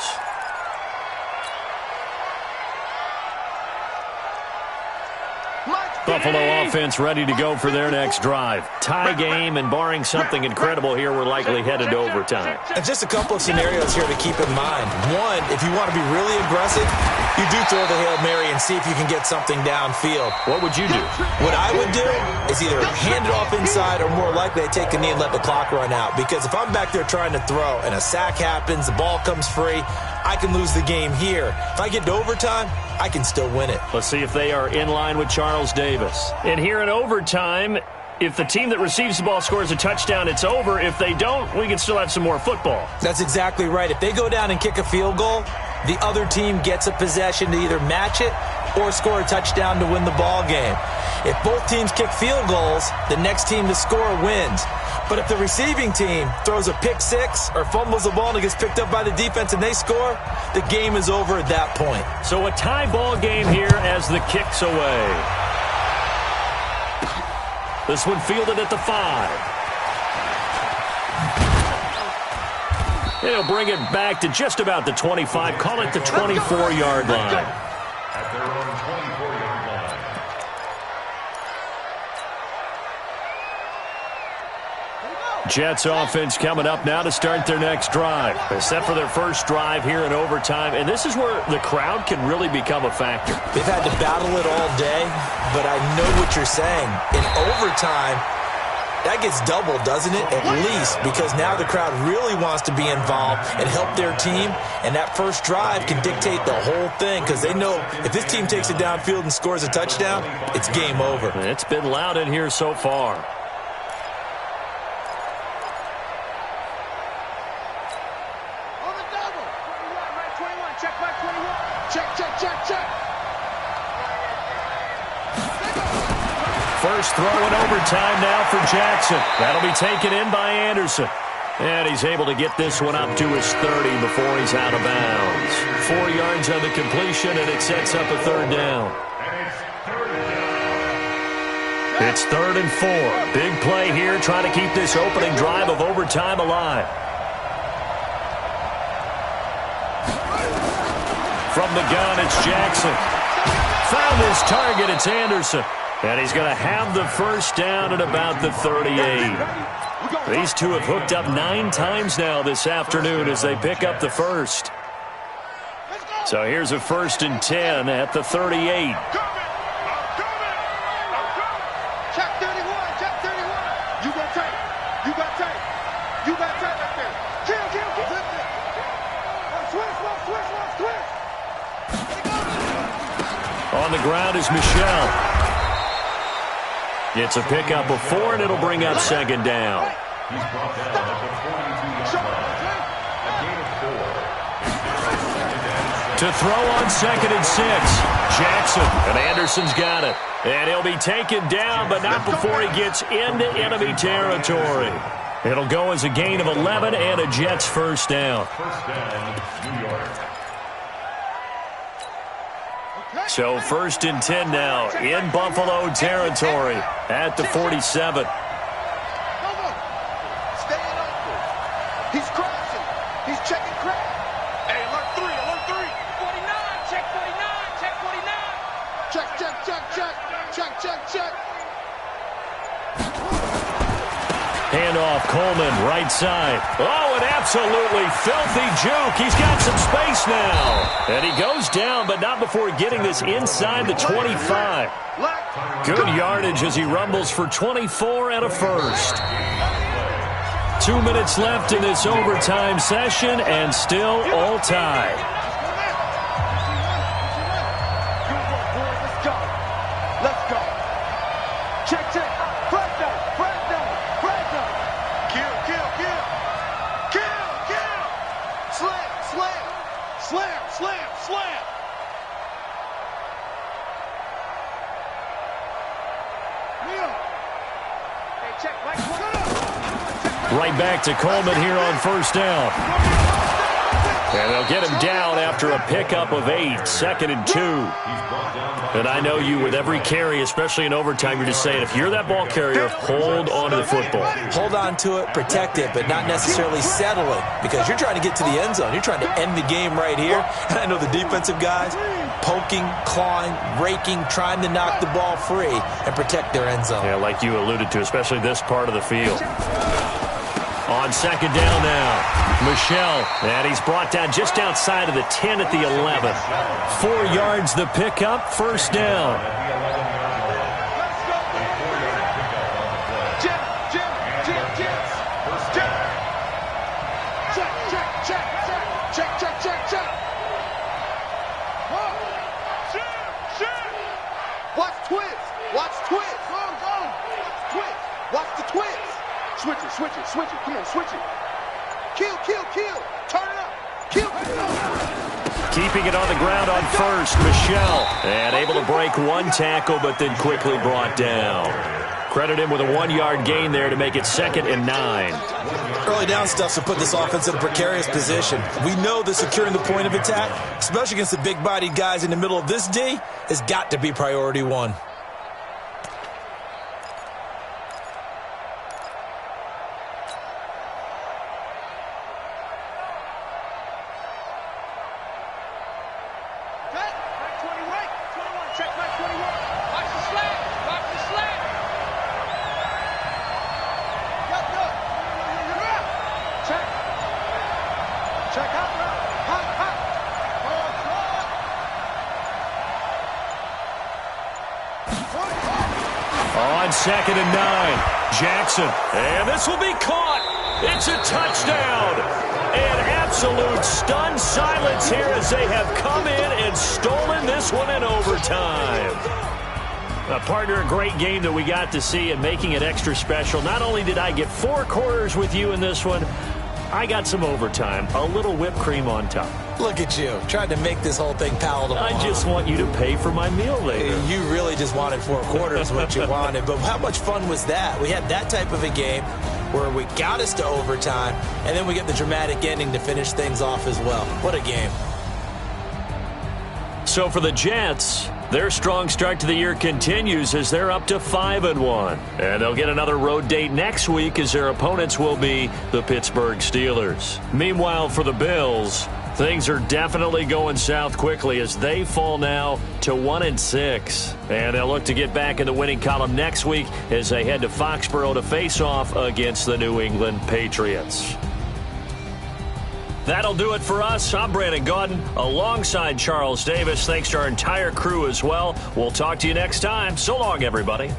Buffalo offense ready to go for their next drive. Tie game, and barring something incredible here, we're likely headed to overtime. And just a couple of scenarios here to keep in mind. One, if you want to be really aggressive, you do throw the Hail Mary and see if you can get something downfield. What would you do? What I would do is either hand it off inside or more likely I take a knee and let the clock run out. Because if I'm back there trying to throw and a sack happens, the ball comes free, I can lose the game here. If I get to overtime, I can still win it. Let's see if they are in line with Charles Davis. And here in overtime, if the team that receives the ball scores a touchdown, it's over. If they don't, we can still have some more football. That's exactly right. If they go down and kick a field goal, the other team gets a possession to either match it or score a touchdown to win the ball game. If both teams kick field goals, the next team to score wins. But if the receiving team throws a pick six or fumbles the ball and it gets picked up by the defense and they score, the game is over at that point. So a tie ball game here as the kick's away. This one fielded at the 5. He'll bring it back to just about the 25. Call it the 24-yard line. At their own 24-yard line. Jets offense coming up now to start their next drive. They're set for their first drive here in overtime, and this is where the crowd can really become a factor. They've had to battle it all day, but I know what you're saying. In overtime, that gets doubled, doesn't it? At least, because now the crowd really wants to be involved and help their team, and that first drive can dictate the whole thing because they know if this team takes it downfield and scores a touchdown, it's game over. It's been loud in here so far. First throw in overtime now for Jackson. That'll be taken in by Anderson. And he's able to get this one up to his 30 before he's out of bounds. 4 yards on the completion, and it sets up a third down. It's 3rd and 4. Big play here, trying to keep this opening drive of overtime alive. From the gun, it's Jackson. Found his target, it's Anderson. And he's going to have the first down at about the 38. These two have hooked up 9 times now this afternoon as they pick up the first. So here's a 1st and 10 at the 38. Check 31, check 31. You got tight. You got tight. You got tight right there. Kill. Switch. On the ground is Michelle. It's a pickup of 4, and it'll bring up 2nd down. He's brought down at the 42-yard line. A gain of 4. To throw on 2nd and 6. Jackson, and Anderson's got it. And he'll be taken down, but not before he gets into enemy territory. It'll go as a gain of 11 and a Jets first down. First down, New York. So 1st and 10 now in Buffalo territory at the 47. Staying open. He's crossing. He's checking crack. Hey, alert 3, alert 3. 49, check 49, check 49. Check. Handoff, Coleman, right side. Oh, an absolutely filthy juke. He's got some space now. And he goes down, but not before getting this inside the 25. Good yardage as he rumbles for 24 and a first. 2 minutes left in this overtime session, and still all tied. Let's go. Check. Slam. Right back to Coleman here on first down. And they'll get him down after a pickup of 8, 2nd and 2. And I know you, with every carry, especially in overtime, you're just saying, if you're that ball carrier, hold on to the football. Hold on to it, protect it, but not necessarily settle it, because you're trying to get to the end zone. You're trying to end the game right here. And I know the defensive guys poking, clawing, raking, trying to knock the ball free and protect their end zone. Yeah, like you alluded to, especially this part of the field. On 2nd down now, Michelle, and he's brought down just outside of the 10 at the 11. 4 yards the pickup, 1st down. Watch twist. Watch twist. Twist. Watch the twist. Switch it, switch it, switch it. Come on, switch it. Kill, kill, kill. Turn it up. Kill. Keeping it on the ground on 1st, Michelle. And able to break 1 tackle, but then quickly brought down. Credit him with a 1-yard gain there to make it 2nd and 9. Early down stuff to put this offense in a precarious position. We know that securing the point of attack, especially against the big-bodied guys in the middle of this D, has got to be priority 1. On 2nd and 9, Jackson. And this will be caught. It's a touchdown. An absolute stunned silence here as they have come in and stolen this one in overtime. Partner, a great game that we got to see and making it extra special. Not only did I get 4 quarters with you in this one, I got some overtime, a little whipped cream on top. Look at you, trying to make this whole thing palatable. I just want you to pay for my meal later. You really just wanted 4 quarters, what you wanted. But how much fun was that? We had that type of a game where we got us to overtime, and then we get the dramatic ending to finish things off as well. What a game. So for the Jets, their strong start to the year continues as they're up to 5-1. And they'll get another road date next week as their opponents will be the Pittsburgh Steelers. Meanwhile, for the Bills, things are definitely going south quickly as they fall now to 1-6. And they'll look to get back in the winning column next week as they head to Foxborough to face off against the New England Patriots. That'll do it for us. I'm Brandon Gaudin alongside Charles Davis. Thanks to our entire crew as well. We'll talk to you next time. So long, everybody.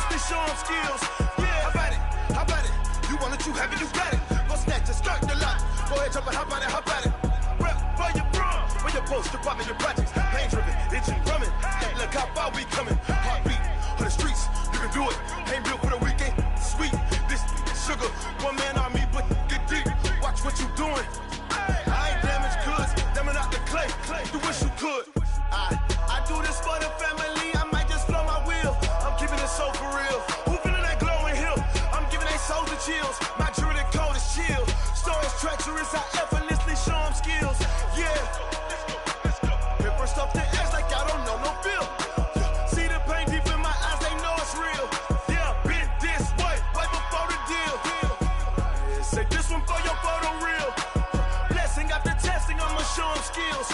effortlessly show them skills. Yeah, how about it? How about it? You want it, you have it, you got it. Go snatch it, skirt the lot. Go ahead, jump it, how about it? How about it? Rep for your brum, where your post, department, your projects. Pain driven, itching, drumming. Hey, look how far we coming. Heartbeat on the streets, you can do it. Ain't built for the weekend. Sweet, this sugar, one man army, but get deep. Watch what you doing. I ain't damaged goods, damn out the clay. You wish you could. I do this for the family. I might just flow my wheel. I'm keeping it so for real. Who feeling that glowing hill? I'm giving they souls the chills. My jewelry code is chill. Stories treacherous, I effortlessly show them skills. Yeah. Paper stuff to edge like I don't know no feel. See the pain deep in my eyes, they know it's real. Yeah, been this way, right before the deal. Say this one for your photo reel. Blessing after testing, I'ma show them skills.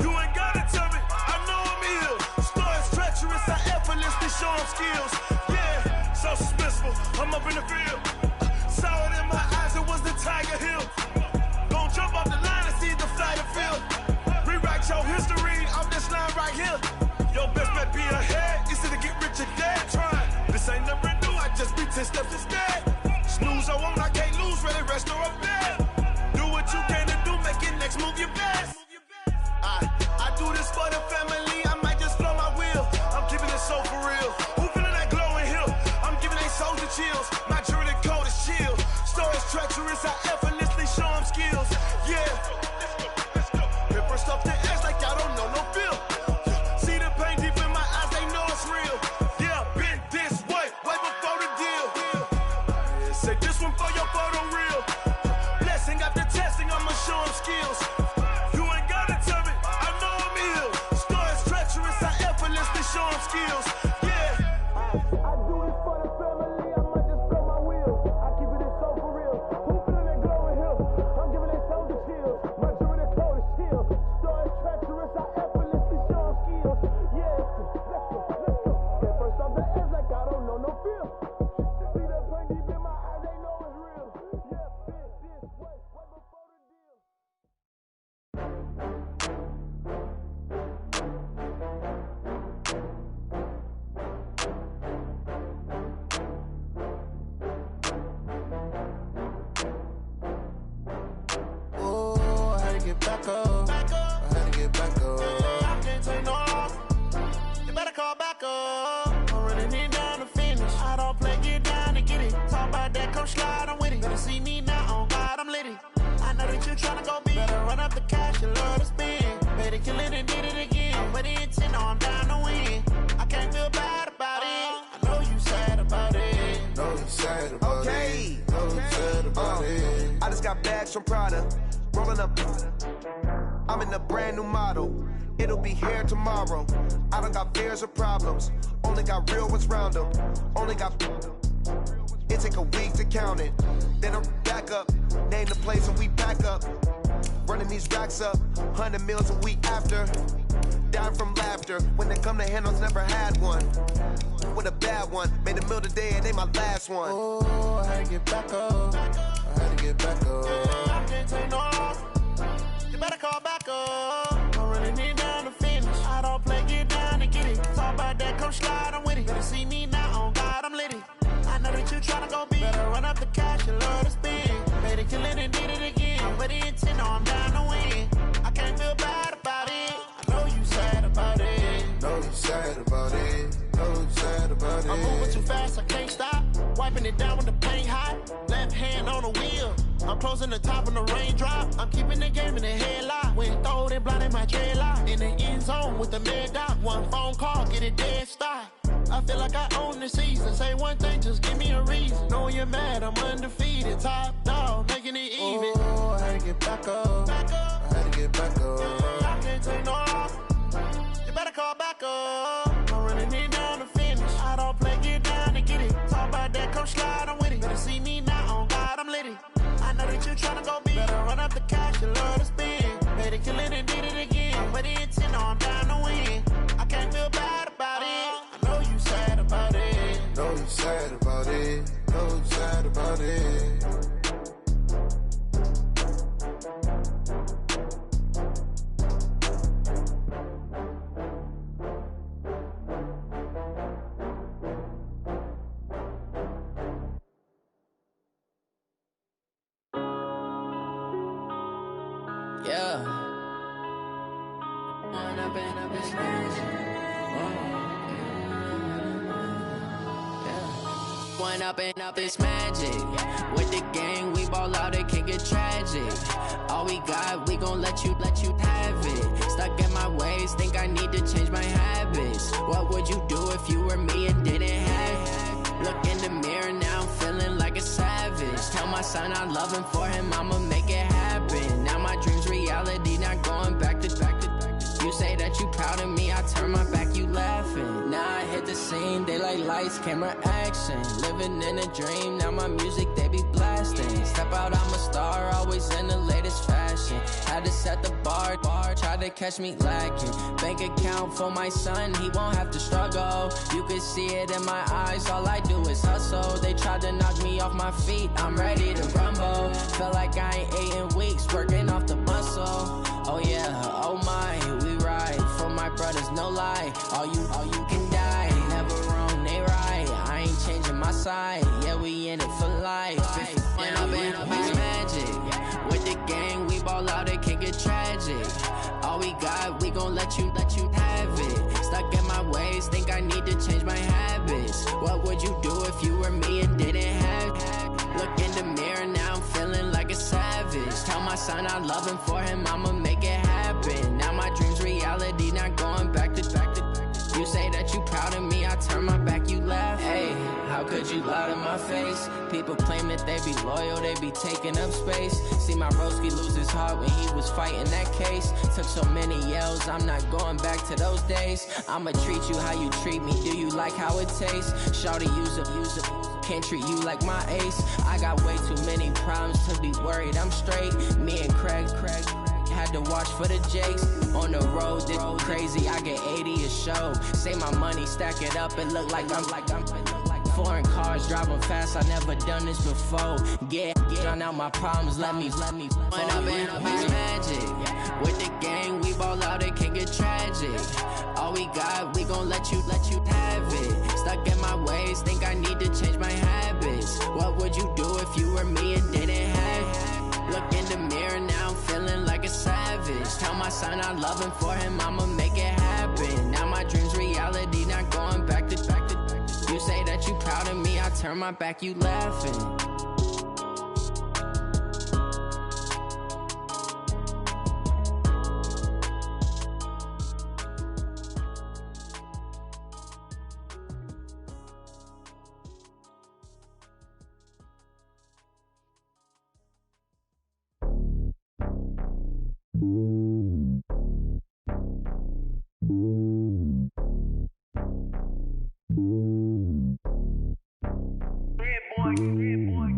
You ain't gotta tell me, I know I'm ill. Stories treacherous, I effortlessly show them skills. Yeah, so suspenseful, I'm up in the field. Saw it in my eyes, it was the Tiger Hill. Gon' jump off the line and see the fly the field. Rewrite your history off this line right here. Your best bet be ahead, easy to get rich or dead. Try, this ain't never new, I just be 10 steps instead. Snooze I won't, I can't lose, ready, rest or up there. Do what you can to do, make it next move your best. I do this for the family, I might just flow my wheel. I'm keeping it so for real. Who feeling that glowing hill? I'm giving they souls the chills. My jewelry code is chill. Stories treacherous, I effortlessly show them skills. Yeah. Paper stuff to edge like I don't know no feel. See the pain deep in my eyes, they know it's real. Yeah, been this way, way before the deal. Say this one for your photo reel. Blessing after testing, I'ma show them skills. You ain't gotta tell me, I know I'm ill. Stories treacherous, I effortlessly show them skills. Yeah. I do this for the family, I might just blow my wheel. I keep it so for real. Who feeling that glowing hill? I'm giving they souls the chills. My jewelry code is chill. Stories treacherous, I effortlessly show them skills. Yeah, let's go. Get first off the edge like I don't know no feel. See that pain deep in my eyes, they know it's real. Yeah, been this way, way before the deal. Oh, I had to get back up. I had to get back up. I can't take no loss. You better call back up. I'm running it down to finish. I don't play, get down and get it. Talk about that, come slide, I'm with it. Better see me now, on God, I'm litty. I know that you tryna go big. Better run up the cash, you love to spend. Better kill it and did it again. I'm with the intent, I'm down to win. I can't feel bad about it. I know you sad about it. Know you sad about it. Know you sad about it. I just got bags from Prada. Rolling up. I'm in a brand new model. It'll be here tomorrow. I don't got fears or problems. Only got real ones round them. Only got. It take a week to count it. Then I'm back up. Name the place and we back up. Running these racks up. 100 meals a week after. Dying from laughter. When they come to handles, never had one. With a bad one. Made a meal today and they my last one. Oh, I had to get back up. I had to get back up. I can't take no loss. You better call back up. I'm running it down to finish. I don't play, get down and get it. Talk about that, come slide, I'm with it. Better see me now, on God, I'm litty. I know that you tryna go big. Better run up the cash, you love to spend. Better kill it and did it again. I'm with the intent, no, I'm down to win. I can't feel bad about it. I know you sad about it. Know you sad about it. Know you sad about it. I'm moving too fast, I can't stop. Wiping it down with the paint hot. Left hand on the wheel. I'm closing the top on the raindrop. I'm keeping the game in the headlock. When throwed and blinded my dreadlock. In the end zone with the mad dot. One phone call, get it dead stop. I feel like I own the season. Say one thing, just give me a reason. Knowing you're mad, I'm undefeated. Top dog, making it even. Oh, I had to get back up. I had to get back up. I can't take no loss. You better call back up. I'm running it down to finish. I don't play, get down and get it. Talk about that, come slide, I'm with it. Better see me now, on God, I'm litty. I know that you tryna go big. Better run up the cash, you love to spend. Better kill it and did it again. But the intent, no, I'm down to win. I can't feel bad about it. I know you sad about it. Know you sad about it. Know you sad about it. Yeah. Wind up in this magic. Wind up this magic. With the gang, we ball out, it can get tragic. All we got, we gon' let you have it. Stuck in my ways, think I need to change my habits. What would you do if you were me and didn't have it? Look in the mirror, now I'm feeling like a savage. Tell my son I love him, for him I'ma make it happen. Now my dream's reality, not going back to. You say that you proud of me, I turn my back, you laughing. Now I hit the scene, they like lights, camera, action. Living in a dream, now my music, they be blasting. Step out, I'm a star, always in the latest fashion. Had to set the bar, try to catch me lacking. Bank account for my son, he won't have to struggle. You can see it in my eyes, all I do is hustle. They tried to knock me off my feet, I'm ready to rumble. Felt like I ain't ate in weeks, working off the muscle. Oh yeah, oh my, we ride for my brothers, no lie. All you can die, never wrong, they right. I ain't changing my side, yeah, we in it for life. When I've been magic, with the gang, we ball out, it can get tragic. All we got, we gon' let you have it. Stuck in my ways, think I need to change my habits. What would you do if you were me and didn't have it? Look in the mirror, now I'm feeling like a savage. Tell my son I love him, for him I'ma make it happen. Now my dream's reality, not going back to. You say that you proud of me, I turn my back, you laugh. Hey, how could you lie to my face? People claim that they be loyal, they be taking up space. See my broski lose his heart when he was fighting that case. Took so many yells, I'm not going back to those days. I'ma treat you how you treat me, do you like how it tastes? Shawty, use up, can't treat you like my ace. I got way too many problems to be worried, I'm straight. Me and Craig had to watch for the Jakes. On the road, this crazy, I get 80 a show. Say my money, stack it up, it look like I'm foreign cars, driving fast, I never done this before. Get drown out my problems, let me When I've been magic, with the gang, we ball out, it can get tragic. All we got, we gon' let you have it. Stuck in my ways, think I need to change my habits. What would you do if you were me and didn't have it? Look in the mirror, now I'm feeling like a savage. Tell my son I love him, for him I'ma make it happen. Now my dream's reality, not going back to. You say that you proud of me, I turn my back, you laughing.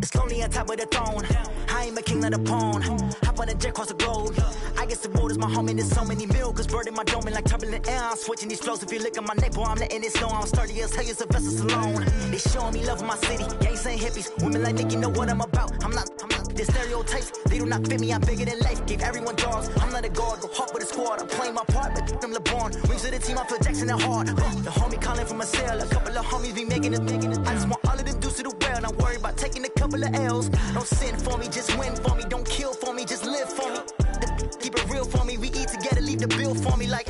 It's lonely on top of the throne. I ain't a king, not a pawn. Hop on a jet across the globe. I guess the road is my home and there's so many miracles burning my dome like turbulent air. I'm switching these flows. If you look at my neck, boy, I'm letting it snow. I'm sturdy as hell, it's a vessel alone. They showing me love in my city. Gangsta and hippies. Women like Nicki know what I'm about. I'm not the stereotypes. They do not fit me. I'm bigger than life. Gave everyone dogs. I'm not a guard. Go hard with a squad. I'm playing my part, but them LeBron. Rings of the team, I feel Jackson and hard. The homie calling from a cell. A couple of homies be making it. I just want all of them dudes to the well. Not worry about taking a couple of L's. Don't sin for me, just win for me. Don't kill for me, just live for me. Keep it real for me. We eat together, leave the bill for me like.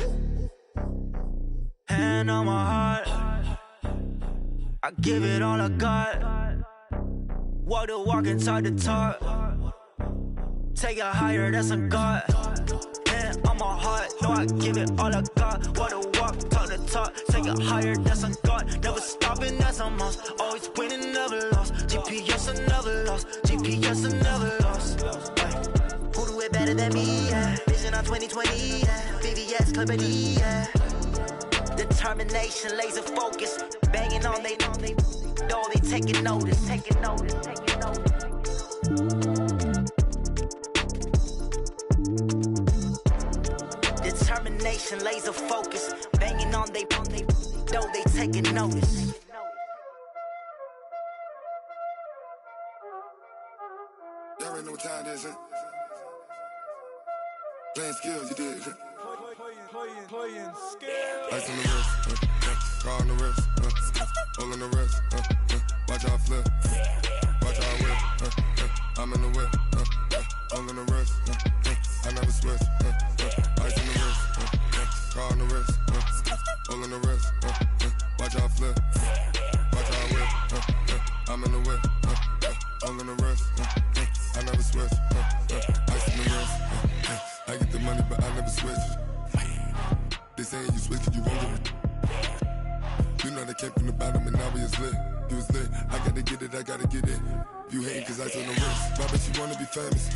Hand on my heart, I give it all I got. Walk the walk inside the talk. Take it higher, that's a God. Hand on my heart, no, I give it all I got. Walk the walk, talk the talk. Take it higher, that's a God. Never stopping, that's a must. Always winning, never lost. GPS, I never lost. GPS, I never lost. Who do it better than me? Yeah. Vision on 2020. Yeah. VVS, Clippity. Yeah. Determination, laser focus. Banging on they door, they taking notice. Taking notice. Determination, laser focus. Banging on they door, they taking notice. There ain't no time, is it? Playing skills, you did. Playing skills. Ice on the wrist, car on the wrist, hole on the wrist, watch out flip, watch out whip, I'm in the whip, hole on the wrist, I never switch, Bobby is lit, he was lit. I gotta get it, I gotta get it. You hating cause I took no risks. But I bet you wanna be famous,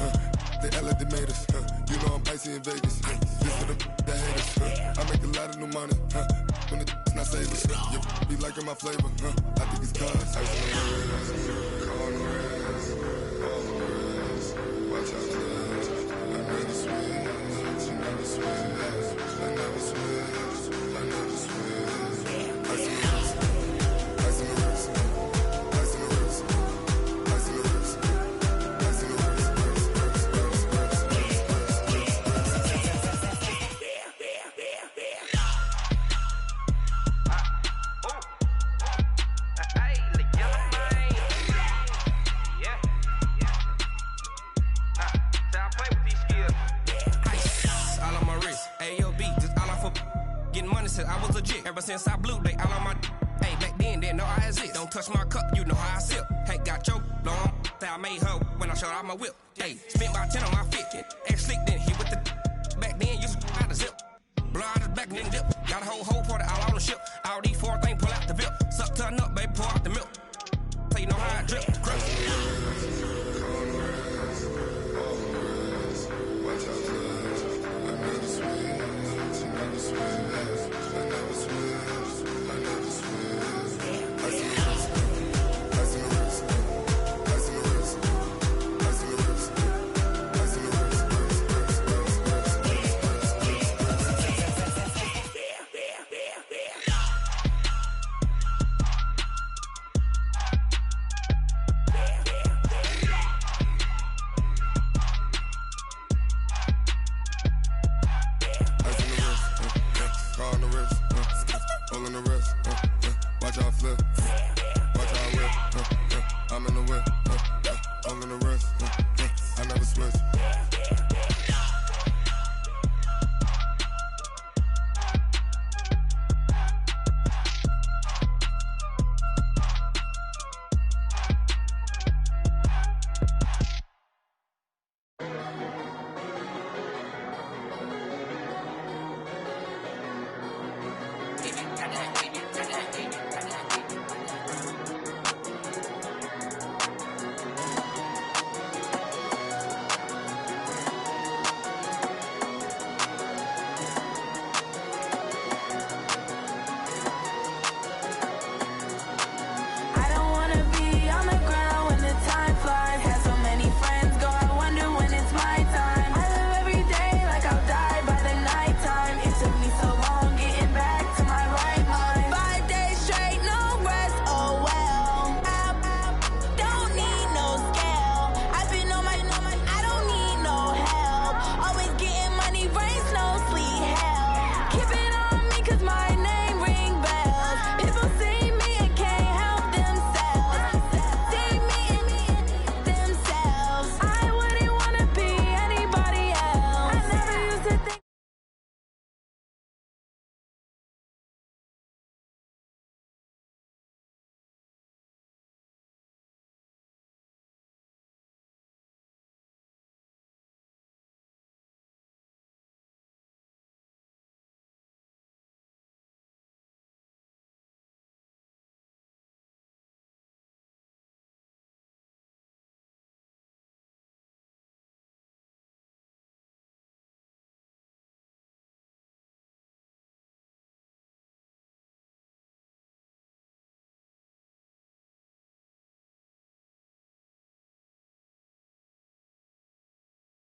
They act like they made us, You know I'm icy in Vegas, This for the that hate us, I make a lot of new money, When it's not savers, You be liking my flavor, I think it's cause ice on the wrist, call on the wrist, all on the wrist. Watch out, cuz I never switch, you never switch, I never switch, I never switch. Ice on the wrist, ice on the wrist, ice on the wrist, ice on the wrist, ice on the wrist, I was legit. Ever since I blew, they all on my hey, back then, didn't know I exist. Don't touch my cup, you know how I sip. Hey, got your long that I made her when I showed out my whip. Hey, spent about 10 on my fit. Ex slick, then hit with the back then, used to out the zip. Blow out his back and then dip. Got a whole party all on the ship. All these 4 things pull out the VIP. Suck to a nut, baby, pour